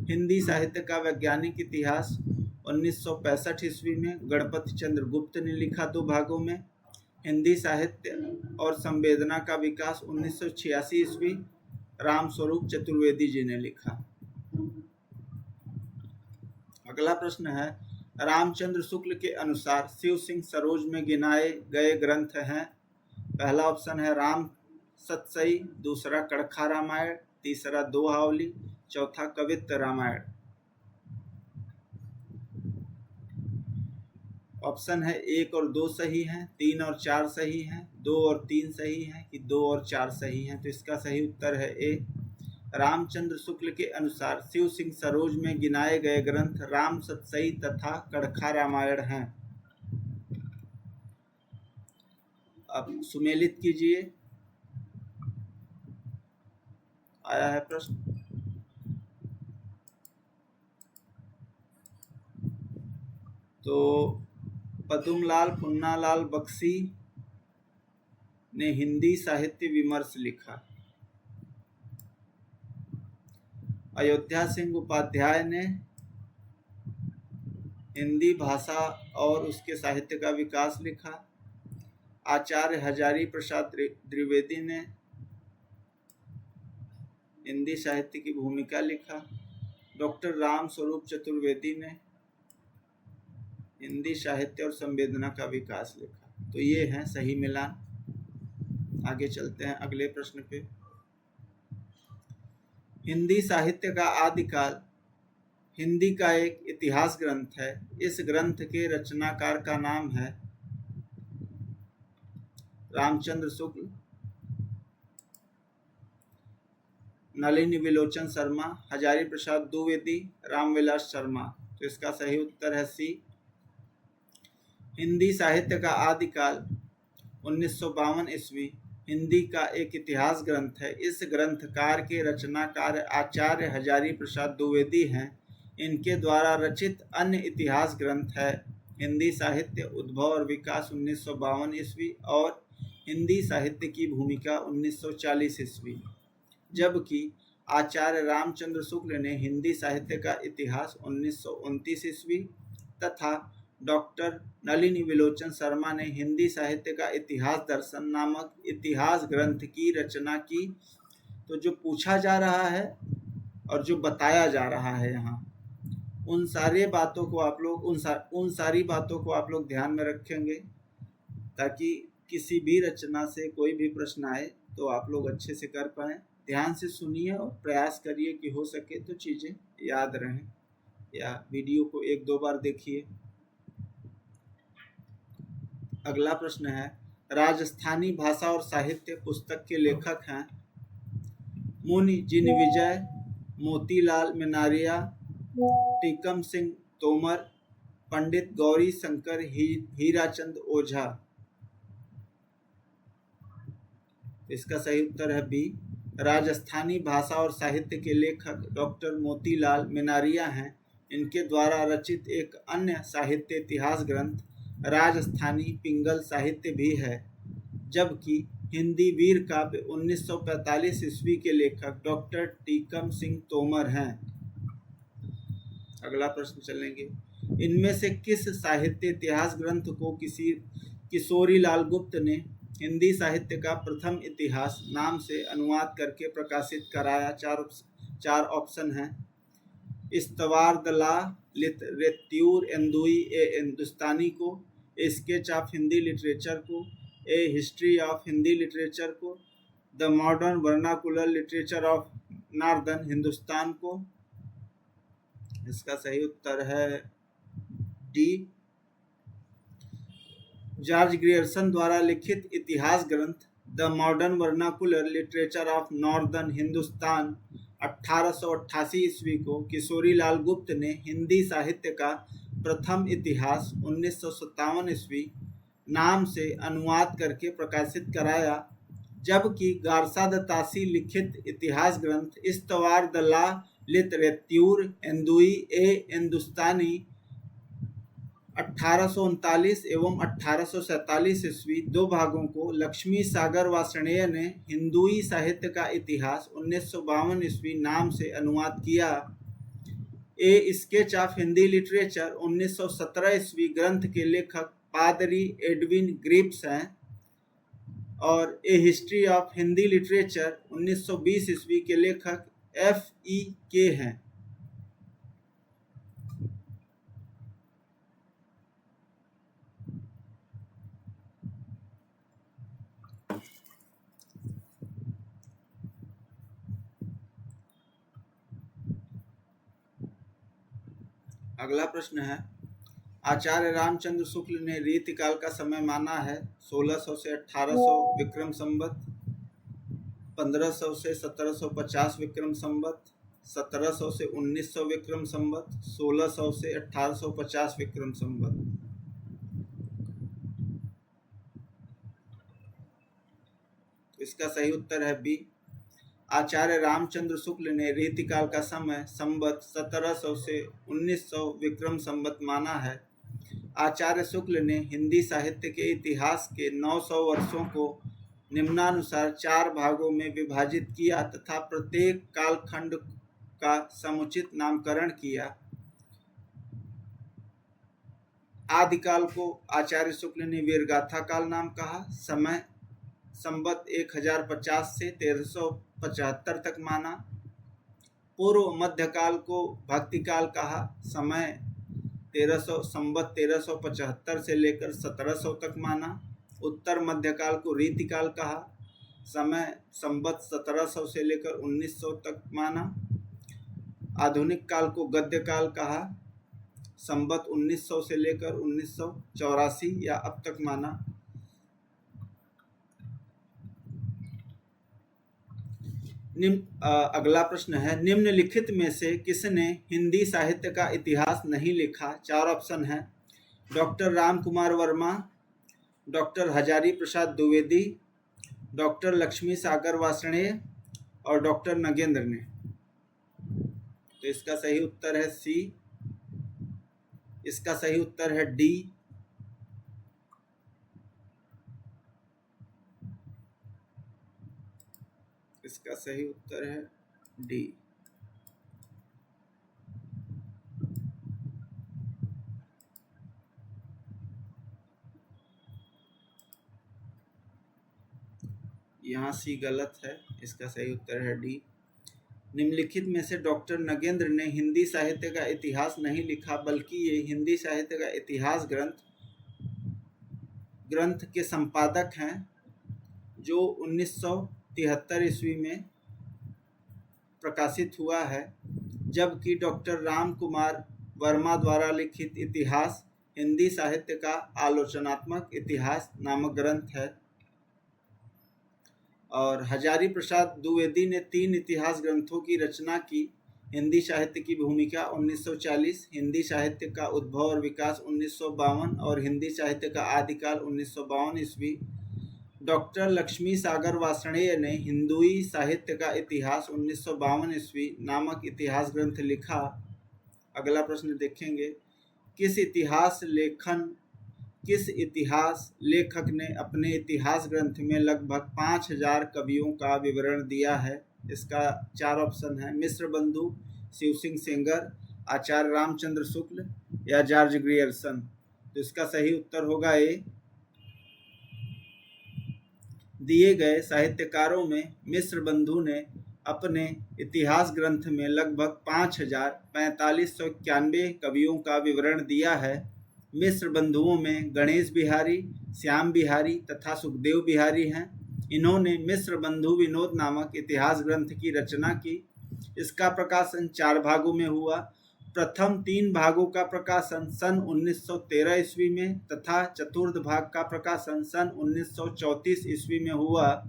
हिंदी साहित्य का वैज्ञानिक इतिहास 1965 ईस्वी में गणपति चंद्र गुप्त ने लिखा 2 भागों में। हिंदी साहित्य और संवेदना का विकास 1986 ईस्वी रामस्वरूप चतुर्वेदी जी ने लिखा। अगला प्रश्न है, रामचंद्र शुक्ल के अनुसार शिव सिंह सरोज में गिनाए गए ग्रंथ हैं। पहला ऑप्शन है राम सतसई, दूसरा कड़खा रामायण, तीसरा दोहावली, चौथा कवित्त रामायण। ऑप्शन है 1 और 2 सही हैं, 3 और 4 सही हैं, 2 और 3 सही हैं कि 2 और 4 सही हैं। तो इसका सही उत्तर है ए। रामचंद्र शुक्ल के अनुसार शिव सिंह सरोज में गिनाए गए ग्रंथ राम सतसई तथा कड़खा रामायण हैं। अब सुमेलित कीजिए। आया है प्रश्न। तो पदुमलाल पुन्नालाल बख्शी ने हिंदी साहित्य विमर्श लिखा। अयोध्या सिंह उपाध्याय ने हिंदी भाषा और उसके साहित्य का विकास लिखा। आचार्य हजारी प्रसाद द्विवेदी ने हिंदी साहित्य की भूमिका लिखा। डॉक्टर रामस्वरूप चतुर्वेदी ने हिंदी साहित्य और संवेदना का विकास लिखा। तो ये है सही मिलान। आगे चलते हैं अगले प्रश्न पे। हिंदी साहित्य का आदिकाल हिंदी का एक इतिहास ग्रंथ है। इस ग्रंथ के रचनाकार का नाम है रामचंद्र शुक्ल, नलिनी विलोचन शर्मा, हजारी प्रसाद द्विवेदी, रामविलास शर्मा। तो इसका सही उत्तर है सी। हिंदी साहित्य का आदिकाल 1952 ईस्वी हिंदी का एक इतिहास ग्रंथ है। इस ग्रंथकार के रचनाकार आचार्य हजारी प्रसाद द्विवेदी हैं। इनके द्वारा रचित अन्य इतिहास ग्रंथ है हिंदी साहित्य उद्भव और विकास 1952 ईस्वी और हिंदी साहित्य की भूमिका 1940 ईस्वी, जबकि आचार्य रामचंद्र शुक्ल ने हिंदी साहित्य का इतिहास 1929 ईस्वी तथा डॉक्टर नलिनी विलोचन शर्मा ने हिंदी साहित्य का इतिहास दर्शन नामक इतिहास ग्रंथ की रचना की। तो जो पूछा जा रहा है और जो बताया जा रहा है यहाँ, उन सारी बातों को आप लोग ध्यान में रखेंगे, ताकि किसी भी रचना से कोई भी प्रश्न आए तो आप लोग अच्छे से कर पाएँ। ध्यान से सुनिए और प्रयास करिए कि हो सके तो चीज़ें याद रहें, या वीडियो को 1-2 बार देखिए। अगला प्रश्न है, राजस्थानी भाषा और साहित्य पुस्तक के लेखक हैं मुनि जिनविजय, मोतीलाल मेनारिया, टीकम सिंह तोमर, पंडित गौरी शंकर हीराचंद ओझा। इसका सही उत्तर है बी। राजस्थानी भाषा और साहित्य के लेखक डॉक्टर मोतीलाल मेनारिया हैं। इनके द्वारा रचित एक अन्य साहित्य इतिहास ग्रंथ राजस्थानी पिंगल साहित्य भी है, जबकि हिंदी वीर काव्य 1945 ईस्वी के लेखक डॉक्टर टीकम सिंह तोमर हैं। अगला प्रश्न चलेंगे, इनमें से किस साहित्य इतिहास ग्रंथ को किशोरी लाल गुप्त ने हिंदी साहित्य का प्रथम इतिहास नाम से अनुवाद करके प्रकाशित कराया? चार ऑप्शन हैं। इस्तवार द ला लिटरेच्यूर एंदुई ए हिंदुस्तानी को, ए स्केच ऑफ हिंदी लिटरेचर को, ए हिस्ट्री ऑफ हिंदी लिटरेचर को, the modern vernacular literature of northern Hindustan को। इसका सही उत्तर है डी। जॉर्ज ग्रियर्सन द्वारा लिखित इतिहास ग्रंथ the modern vernacular literature of northern Hindustan 1888 ईस्वी को किशोरी लाल गुप्त ने हिंदी साहित्य का प्रथम इतिहास 1957 ईस्वी नाम से अनुवाद करके प्रकाशित कराया, जबकि गारसा द तासी लिखित इतिहास ग्रंथ इस्तवार द ला लिटरेच्यूर एंदुई ए हिंदुस्तानी 1839 एवं 1847 ईस्वी 2 भागों को लक्ष्मी सागर वार्ष्णेय ने हिंदुई साहित्य का इतिहास 1952 ईस्वी नाम से अनुवाद किया। ए स्केच ऑफ हिंदी लिटरेचर 1917 ईस्वी ग्रंथ के लेखक पादरी एडविन ग्रिप्स हैं, और ए हिस्ट्री ऑफ हिंदी लिटरेचर 1920 ईस्वी के लेखक F.E.K. हैं। अगला प्रश्न है, आचार्य रामचंद्र शुक्ल ने रीतिकाल का समय माना है 1600 से 1800 विक्रम संवत, 1500 से 1750 विक्रम संवत, 1700 से 1900 विक्रम संवत, 1600 से 1850 विक्रम संवत। इसका सही उत्तर है बी। आचार्य रामचंद्र शुक्ल ने रीतिकाल का समय संवत 1700 से 1900 विक्रम संवत माना है। आचार्य शुक्ल ने हिंदी साहित्य के इतिहास के 900 वर्षों को निम्नानुसार 4 भागों में विभाजित किया तथा प्रत्येक कालखंड का समुचित नामकरण किया। आदिकाल को आचार्य शुक्ल ने वीरगाथा काल नाम कहा, समय संवत 1050 से 1375 तक माना। पूर्व मध्यकाल को भक्तिकाल कहा, समय 1375 से लेकर 1700 तक माना। उत्तर मध्यकाल को रीतिकाल कहा, समय संवत 1700 से लेकर 1900 तक माना। आधुनिक काल को गद्यकाल कहा, संवत 1900 से लेकर 1984 या अब तक माना। अगला प्रश्न है, निम्नलिखित में से किसने हिंदी साहित्य का इतिहास नहीं लिखा? 4 ऑप्शन हैं। Doctor Ram Kumar Verma, doctor Hazari Prasad Dwivedi, doctor Lakshmi सागर वार्ष्णेय और डॉक्टर नगेंद्र ने। तो इसका सही उत्तर है सी। इसका सही उत्तर है डी। इसका सही उत्तर है डी। यहाँ सी गलत है, इसका सही उत्तर है डी। निम्नलिखित में से डॉक्टर नगेंद्र ने हिंदी साहित्य का इतिहास नहीं लिखा, बल्कि ये हिंदी साहित्य का इतिहास ग्रंथ के संपादक हैं, जो 1973 ईस्वी में प्रकाशित हुआ है, जबकि डॉक्टर राम कुमार वर्मा द्वारा लिखित इतिहास हिंदी साहित्य का आलोचनात्मक इतिहास नामक ग्रंथ है। और हजारी प्रसाद द्विवेदी ने 3 इतिहास ग्रंथों की रचना की। हिंदी साहित्य की भूमिका 1940, हिंदी साहित्य का उद्भव और विकास 1952 और हिंदी साहित्य का आदिकाल 1952 ईस्वी। डॉक्टर लक्ष्मी सागर वार्ष्णेय ने हिंदुई साहित्य का इतिहास 1952 ईस्वी नामक इतिहास ग्रंथ लिखा। अगला प्रश्न देखेंगे, किस इतिहास लेखक ने अपने इतिहास ग्रंथ में लगभग 5000 कवियों का विवरण दिया है? इसका 4 ऑप्शन है, मिश्र बंधु, शिव सिंह सेंगर, आचार्य रामचंद्र शुक्ल या जॉर्ज ग्रियर्सन। तो इसका सही उत्तर होगा ए। दिए गए साहित्यकारों में मिश्र बंधु ने अपने इतिहास ग्रंथ में लगभग 4591 कवियों का विवरण दिया है। मिश्र बंधुओं में गणेश बिहारी, श्याम बिहारी तथा सुखदेव बिहारी हैं। इन्होंने मिश्र बंधु विनोद नामक इतिहास ग्रंथ की रचना की। इसका प्रकाशन 4 भागों में हुआ। प्रथम 3 भागों का प्रकाशन सन 1913 ईस्वी में तथा चतुर्थ भाग का प्रकाशन सन 1934 ईस्वी में हुआ।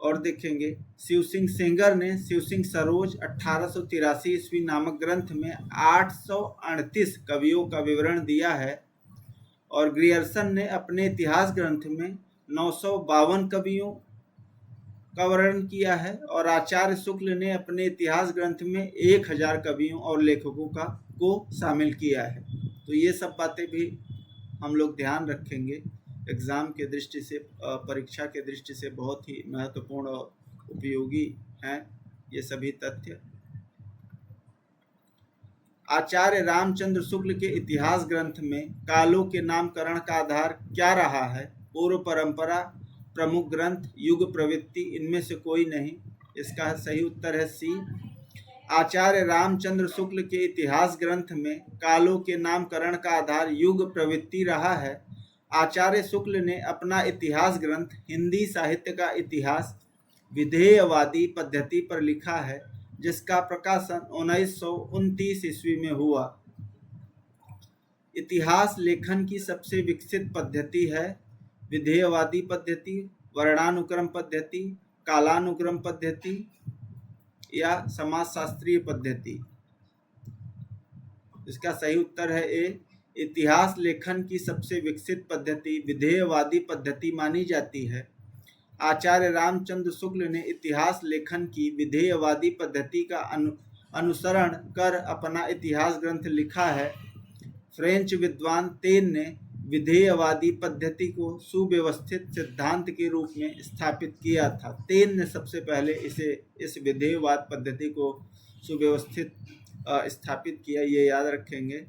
और देखेंगे, शिव सिंह सेंगर ने शिव सिंह सरोज 1883 ईस्वी नामक ग्रंथ में 838 कवियों का विवरण दिया है। और ग्रियर्सन ने अपने इतिहास ग्रंथ में 952 कवियों का वर्णन किया है। और आचार्य शुक्ल ने अपने इतिहास ग्रंथ में 1000 कवियों और लेखकों को शामिल किया है। तो ये सब बातें भी हम लोग ध्यान रखेंगे। एग्ज़ाम के दृष्टि से, परीक्षा के दृष्टि से बहुत ही महत्वपूर्ण और उपयोगी हैं ये सभी तथ्य। आचार्य रामचंद्र शुक्ल के इतिहास ग्रंथ में कालों के नामकरण का आधार क्या रहा है? पूर्व परंपरा, प्रमुख ग्रंथ, युग प्रवृत्ति, इनमें से कोई नहीं। इसका सही उत्तर है सी। आचार्य रामचंद्र शुक्ल के इतिहास ग्रंथ में कालों के नामकरण का आधार युग प्रवृत्ति रहा है। आचार्य शुक्ल ने अपना इतिहास ग्रंथ हिंदी साहित्य का इतिहास विधेयवादी पद्धति पर लिखा है, जिसका प्रकाशन 1929 ईस्वी में हुआ। इतिहास लेखन की सबसे विकसित पद्धति है विधेयवादी पद्धति, वर्णानुक्रम पद्धति, कालानुक्रम पद्धति या समाजशास्त्रीय पद्धति। इसका सही उत्तर है ए। इतिहास लेखन की सबसे विकसित पद्धति विधेयवादी पद्धति मानी जाती है। आचार्य रामचंद्र शुक्ल ने इतिहास लेखन की विधेयवादी पद्धति का अनुसरण कर अपना इतिहास ग्रंथ लिखा है। फ्रेंच विद्वान तेन ने विधेयवादी पद्धति को सुव्यवस्थित सिद्धांत के रूप में स्थापित किया था। तेन ने सबसे पहले इस विधेयवाद पद्धति को सुव्यवस्थित स्थापित किया, ये याद रखेंगे।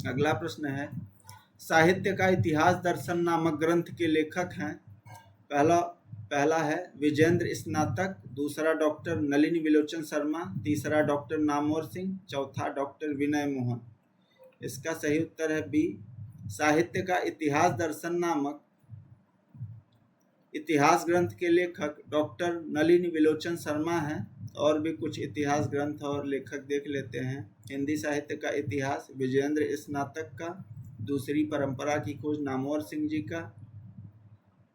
अगला प्रश्न है, साहित्य का इतिहास दर्शन नामक ग्रंथ के लेखक हैं? पहला है विजेंद्र स्नातक, दूसरा डॉक्टर नलिनी विलोचन शर्मा, तीसरा डॉक्टर नामवर सिंह, चौथा डॉक्टर विनय मोहन। इसका सही उत्तर है बी। साहित्य का इतिहास दर्शन नामक इतिहास ग्रंथ के लेखक डॉक्टर नलिनी विलोचन शर्मा हैं। और भी कुछ इतिहास ग्रंथ और लेखक देख लेते हैं। हिंदी साहित्य का इतिहास विजेंद्र स्नातक का, दूसरी परंपरा की खोज नामवर सिंह जी का,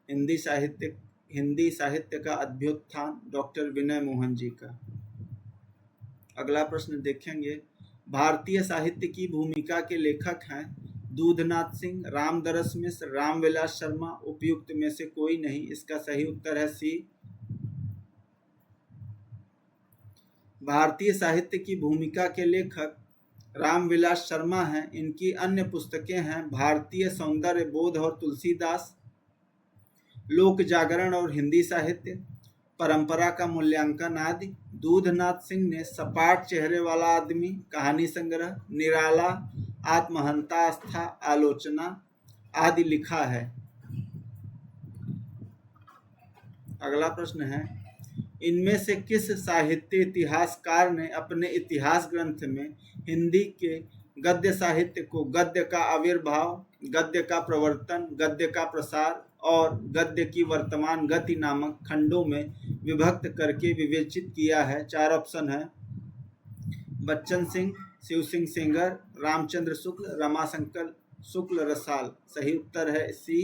हिंदी साहित्य का अभ्युत्थान डॉक्टर विनय मोहन जी का। अगला प्रश्न देखेंगे, भारतीय साहित्य की भूमिका के लेखक हैं? दूधनाथ सिंह, रामदरस मिश्र, रामविलास शर्मा, उपयुक्त में से कोई नहीं। इसका सही उत्तर है सी। भारतीय साहित्य की भूमिका के लेखक रामविलास शर्मा हैं। इनकी अन्य पुस्तकें हैं भारतीय सौंदर्य बोध और तुलसीदास, लोक जागरण और हिंदी साहित्य, परंपरा का मूल्यांकन आदि। दूधनाथ सिंह ने सपाट चेहरे वाला आदमी, कहानी संग्रह, निराला, आत्महंता आस्था, आलोचना आदि लिखा है। अगला प्रश्न है, इनमें से किस साहित्य इतिहासकार ने अपने इतिहास ग्रंथ में हिंदी के गद्य साहित्य को गद्य का आविर्भाव, गद्य का प्रवर्तन, गद्य का प्रसार और गद्य की वर्तमान गति नामक खंडों में विभक्त करके विवेचित किया है? 4 ऑप्शन है, बच्चन सिंह, शिव सिंह सेंगर, रामचंद्र शुक्ल, रमाशंकर शुक्ल रसाल। सही उत्तर है सी,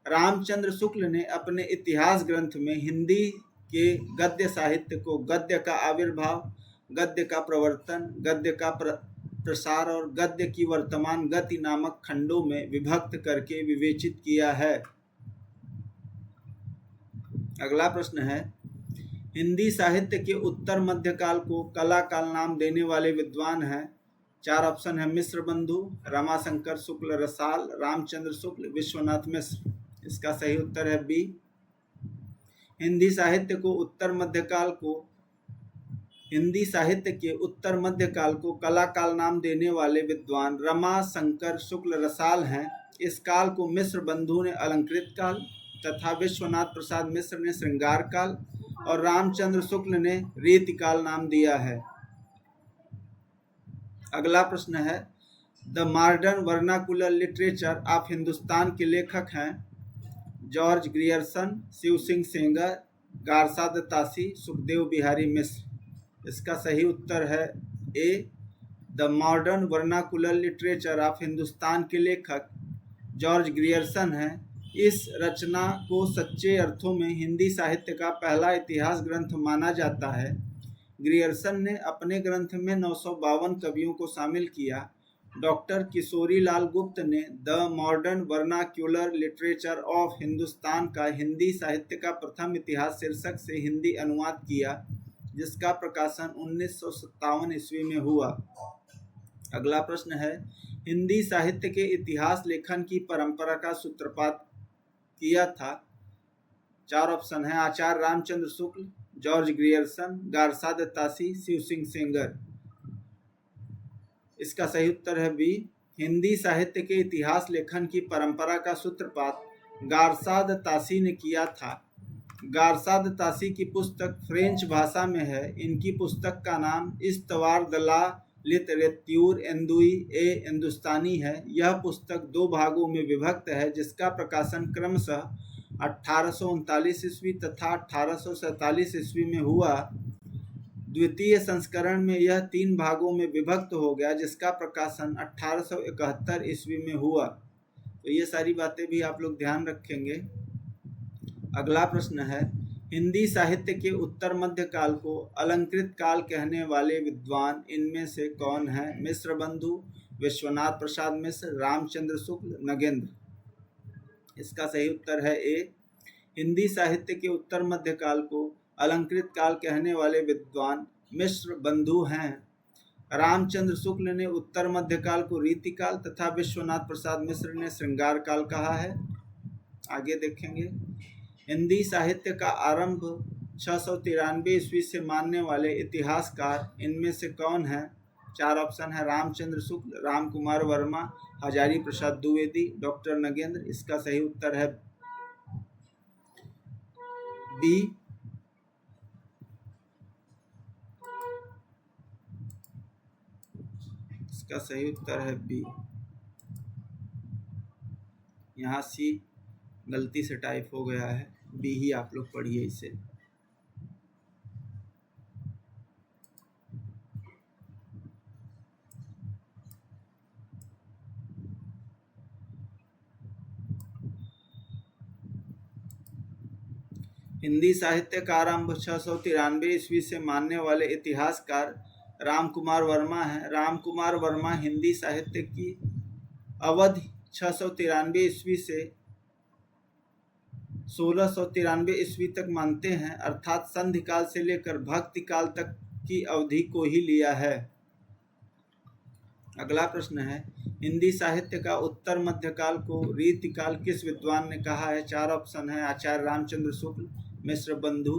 रामचंद्र शुक्ल ने अपने इतिहास ग्रंथ में हिंदी के गद्य साहित्य को गद्य का आविर्भाव, गद्य का प्रवर्तन, गद्य का प्रसार और गद्य की वर्तमान गति नामक खंडों में विभक्त करके विवेचित किया है। अगला प्रश्न है, हिंदी साहित्य के उत्तर मध्यकाल को कला काल नाम देने वाले विद्वान हैं? 4 ऑप्शन है, मिश्र बंधु, रमाशंकर शुक्ल रसाल, रामचंद्र शुक्ल, विश्वनाथ मिश्र। इसका सही उत्तर है बी। हिंदी साहित्य के उत्तर मध्यकाल को कला काल नाम देने वाले विद्वान रमाशंकर शुक्ल रसाल हैं। इस काल को मिश्र बंधु ने अलंकृत काल तथा विश्वनाथ प्रसाद मिश्र ने श्रृंगार काल और रामचंद्र शुक्ल ने रीतिकाल नाम दिया है। अगला प्रश्न है, the modern vernacular literature of Hindustan के लेखक हैं? George Grierson, Shiv Singh Sengar, Garcin de Tassy, Sukhdev Bihari Mishra. इसका सही उत्तर है A, the modern vernacular literature of Hindustan के लेखक जॉर्ज ग्रियर्सन हैं। इस रचना को सच्चे अर्थों में हिंदी साहित्य का पहला इतिहास ग्रंथ माना जाता है। ग्रियर्सन ने अपने ग्रंथ में 952 कवियों को शामिल किया। डॉक्टर किशोरी लाल गुप्त ने the modern vernacular literature of Hindustan का हिंदी साहित्य का प्रथम इतिहास शीर्षक से हिंदी अनुवाद किया, जिसका प्रकाशन 1957 ईस्वी में हुआ। अगला प्रश्न है, हिंदी साहित्य के इतिहास लेखन की परंपरा का सूत्रपात किया था? 4 ऑप्शन है, Acharya Ramchandra Shukla, George Grierson, Garcin de Tassy, Shiv Singh Sengar. इसका सही उत्तर है बी, हिंदी साहित्य के इतिहास लेखन की परंपरा का सूत्रपात गारसा दत्तासी ने किया था। गारसा दत्तासी की पुस्तक फ्रेंच भाषा में है। इनकी पुस्तक का नाम इस्तवार द ला लिटरेत्यूर एंदुई ए हिंदुस्तानी है। यह पुस्तक 2 भागों में विभक्त है, जिसका प्रकाशन क्रमशः 1839 ईस्वी तथा 1847 ईस्वी में हुआ। द्वितीय संस्करण में यह 3 भागों में विभक्त हो गया, जिसका प्रकाशन 1871 ईस्वी में हुआ। तो ये सारी बातें भी आप लोग ध्यान रखेंगे। अगला प्रश्न है, हिंदी साहित्य के उत्तर मध्य काल को अलंकृत काल कहने वाले विद्वान इनमें से कौन है? मिश्र बंधु, विश्वनाथ प्रसाद मिश्र, रामचंद्र शुक्ल, नगेंद्र। इसका सही उत्तर है ए, हिंदी साहित्य के उत्तर मध्य काल को अलंकृत काल कहने वाले विद्वान मिश्र बंधु हैं। रामचंद्र शुक्ल ने उत्तर मध्यकाल को रीतिकाल तथा विश्वनाथ प्रसाद मिश्र ने श्रृंगार काल कहा है। आगे देखेंगे, हिंदी साहित्य का आरंभ 693 ईस्वी से मानने वाले इतिहासकार इनमें से कौन है? 4 ऑप्शन है, रामचंद्र शुक्ल, राम कुमार वर्मा, हजारी प्रसाद द्विवेदी, डॉक्टर नगेंद्र। इसका सही उत्तर है बी। इसका सही उत्तर है बी। यहाँ सी गलती से टाइप हो गया है, बी ही आप लोग पढ़िए इसे। हिंदी साहित्य का आरंभ 693 ईस्वी से मानने वाले इतिहासकार राम कुमार वर्मा है। राम कुमार वर्मा हिंदी साहित्य की अवधि 693 ईस्वी से 1693 ईस्वी तक मानते हैं, अर्थात संधि काल से लेकर भक्ति काल तक की अवधि को ही लिया है। अगला प्रश्न है, हिंदी साहित्य का उत्तर मध्यकाल को रीतिकाल किस विद्वान ने कहा है? 4 ऑप्शन है, आचार्य रामचंद्र शुक्ल, मिश्र बंधु,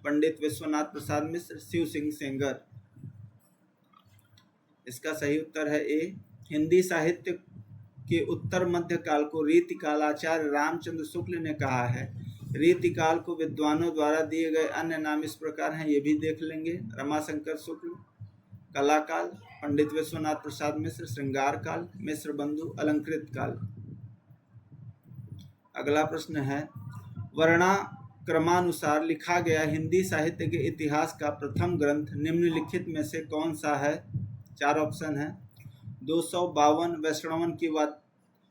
पंडित विश्वनाथ प्रसाद मिश्र, शिव सिंह सेंगर। इसका सही उत्तर है ए, हिंदी साहित्य के उत्तर मध्य काल को रीतिकाल आचार्य रामचंद्र शुक्ल ने कहा है। रीतिकाल को विद्वानों द्वारा दिए गए अन्य नाम इस प्रकार हैं, ये भी देख लेंगे। रमाशंकर शुक्ल, कलाकाल, पंडित विश्वनाथ प्रसाद मिश्र श्रृंगार काल, मिश्र बंधु अलंकृत काल। अगला प्रश्न है, वर्णाक्रमानुसार लिखा गया हिंदी साहित्य के इतिहास का प्रथम ग्रंथ निम्नलिखित में से कौन सा है? 4 ऑप्शन है। 252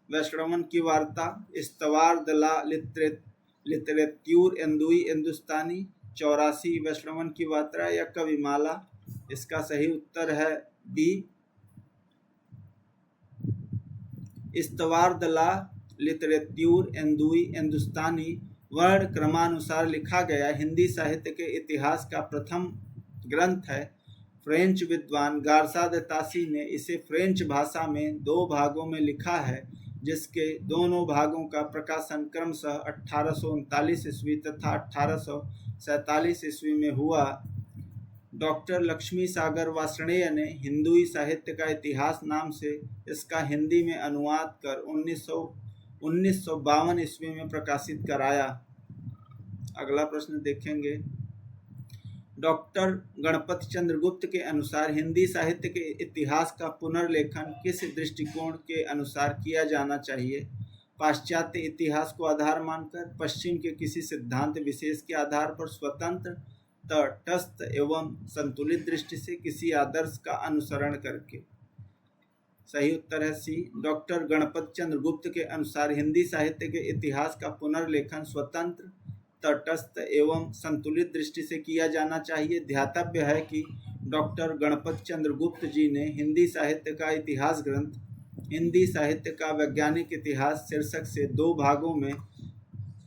वैष्णवन की वार्ता, स्तवार दला लिटरेत्यूर एंदुई हिंदुस्तानी, 84 वैष्णवन की वार्ता या कविमाला। इसका सही उत्तर है बी, स्तवार दला लिटरेत्यूर एंदुई हिंदुस्तानी वर्ण क्रमानुसार लिखा गया हिंदी साहित्य के इतिहास का प्रथम ग्रंथ है। फ्रेंच विद्वान गार्सा दे तासी ने इसे फ्रेंच भाषा में 2 भागों में लिखा है, जिसके दोनों भागों का प्रकाशन क्रमशः 1839 ईस्वी तथा 1847 ईस्वी में हुआ। डॉक्टर लक्ष्मी सागर वार्ष्णेय ने हिंदुई साहित्य का इतिहास नाम से इसका हिंदी में अनुवाद कर 1952 ईस्वी में प्रकाशित कराया। अगला प्रश्न देखेंगे, डॉक्टर गणपति चंद्र गुप्त के अनुसार हिंदी साहित्य के इतिहास का पुनर्लेखन किस दृष्टिकोण के अनुसार किया जाना चाहिए? पाश्चात्य इतिहास को आधार मानकर, पश्चिम के किसी सिद्धांत विशेष के आधार पर, स्वतंत्र तटस्थ एवं संतुलित दृष्टि से, किसी आदर्श का अनुसरण करके। सही उत्तर है सी, डॉक्टर गणपति चंद्र गुप्त के अनुसार हिंदी साहित्य के इतिहास का पुनर्लेखन स्वतंत्र तटस्थ एवं संतुलित दृष्टि से किया जाना चाहिए। ध्यातव्य है कि डॉक्टर गणपति चंद्र गुप्त जी ने हिंदी साहित्य का इतिहास ग्रंथ हिंदी साहित्य का वैज्ञानिक इतिहास शीर्षक से 2 भागों में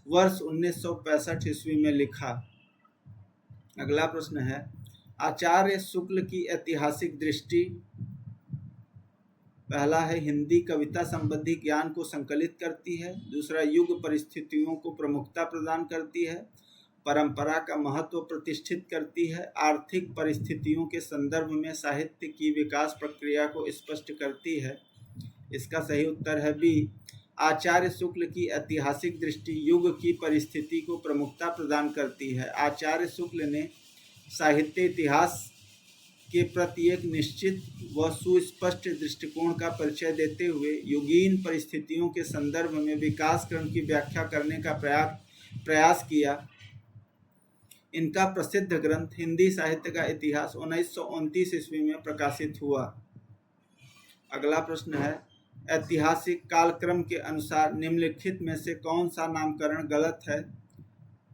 वर्ष 1965 ईस्वी में लिखा। अगला प्रश्न है, आचार्य शुक्ल की ऐतिहासिक दृष्टि। पहला है, हिंदी कविता संबंधी ज्ञान को संकलित करती है। दूसरा, युग परिस्थितियों को प्रमुखता प्रदान करती है। परंपरा का महत्व प्रतिष्ठित करती है। आर्थिक परिस्थितियों के संदर्भ में साहित्य की विकास प्रक्रिया को स्पष्ट करती है। इसका सही उत्तर है बी, आचार्य शुक्ल की ऐतिहासिक दृष्टि युग की परिस्थिति को प्रमुखता प्रदान करती है। आचार्य शुक्ल ने साहित्य इतिहास के प्रति एक निश्चित व सुस्पष्ट दृष्टिकोण का परिचय देते हुए युगीन परिस्थितियों के संदर्भ में विकास क्रम की व्याख्या करने का प्रयास किया। इनका प्रसिद्ध ग्रंथ हिंदी साहित्य का इतिहास 1929 ईस्वी में प्रकाशित हुआ। अगला प्रश्न है, ऐतिहासिक कालक्रम के अनुसार निम्नलिखित में से कौन सा नामकरण गलत है?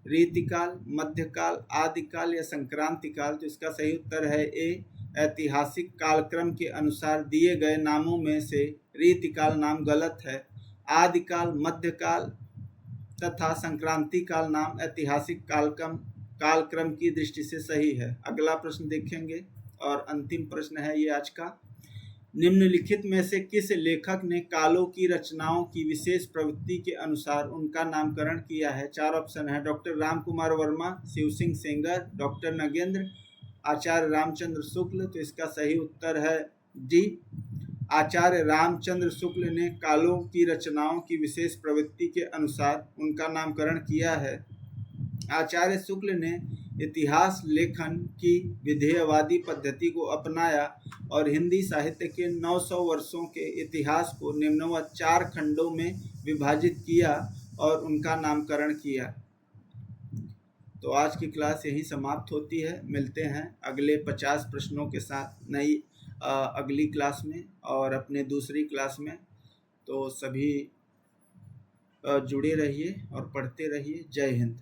रीतिकाल, मध्यकाल, आदिकाल या संक्रांति काल। तो इसका सही उत्तर है ए, ऐतिहासिक कालक्रम के अनुसार दिए गए नामों में से रीतिकाल नाम गलत है। आदिकाल, मध्यकाल तथा संक्रांति काल नाम ऐतिहासिक कालक्रम की दृष्टि से सही है। अगला प्रश्न देखेंगे और अंतिम प्रश्न है ये आज का, निम्नलिखित में से किस लेखक ने कालों की रचनाओं की विशेष प्रवृत्ति के अनुसार उनका नामकरण किया है? 4 ऑप्शन है। डॉक्टर राम कुमार वर्मा, शिव सिंह सेंगर, डॉक्टर नगेंद्र, आचार्य रामचंद्र शुक्ल। तो इसका सही उत्तर है डी, आचार्य रामचंद्र शुक्ल ने कालों की रचनाओं की विशेष प्रवृत्ति के अनुसार उनका नामकरण किया है। आचार्य शुक्ल ने इतिहास लेखन की विधेयवादी पद्धति को अपनाया और हिंदी साहित्य के 900 वर्षों के इतिहास को निम्नवत 4 खंडों में विभाजित किया और उनका नामकरण किया। तो आज की क्लास यहीं समाप्त होती है। मिलते हैं अगले 50 प्रश्नों के साथ नई अगली क्लास में और अपने दूसरी क्लास में। तो सभी जुड़े रहिए और पढ़ते रहिए। जय हिंद।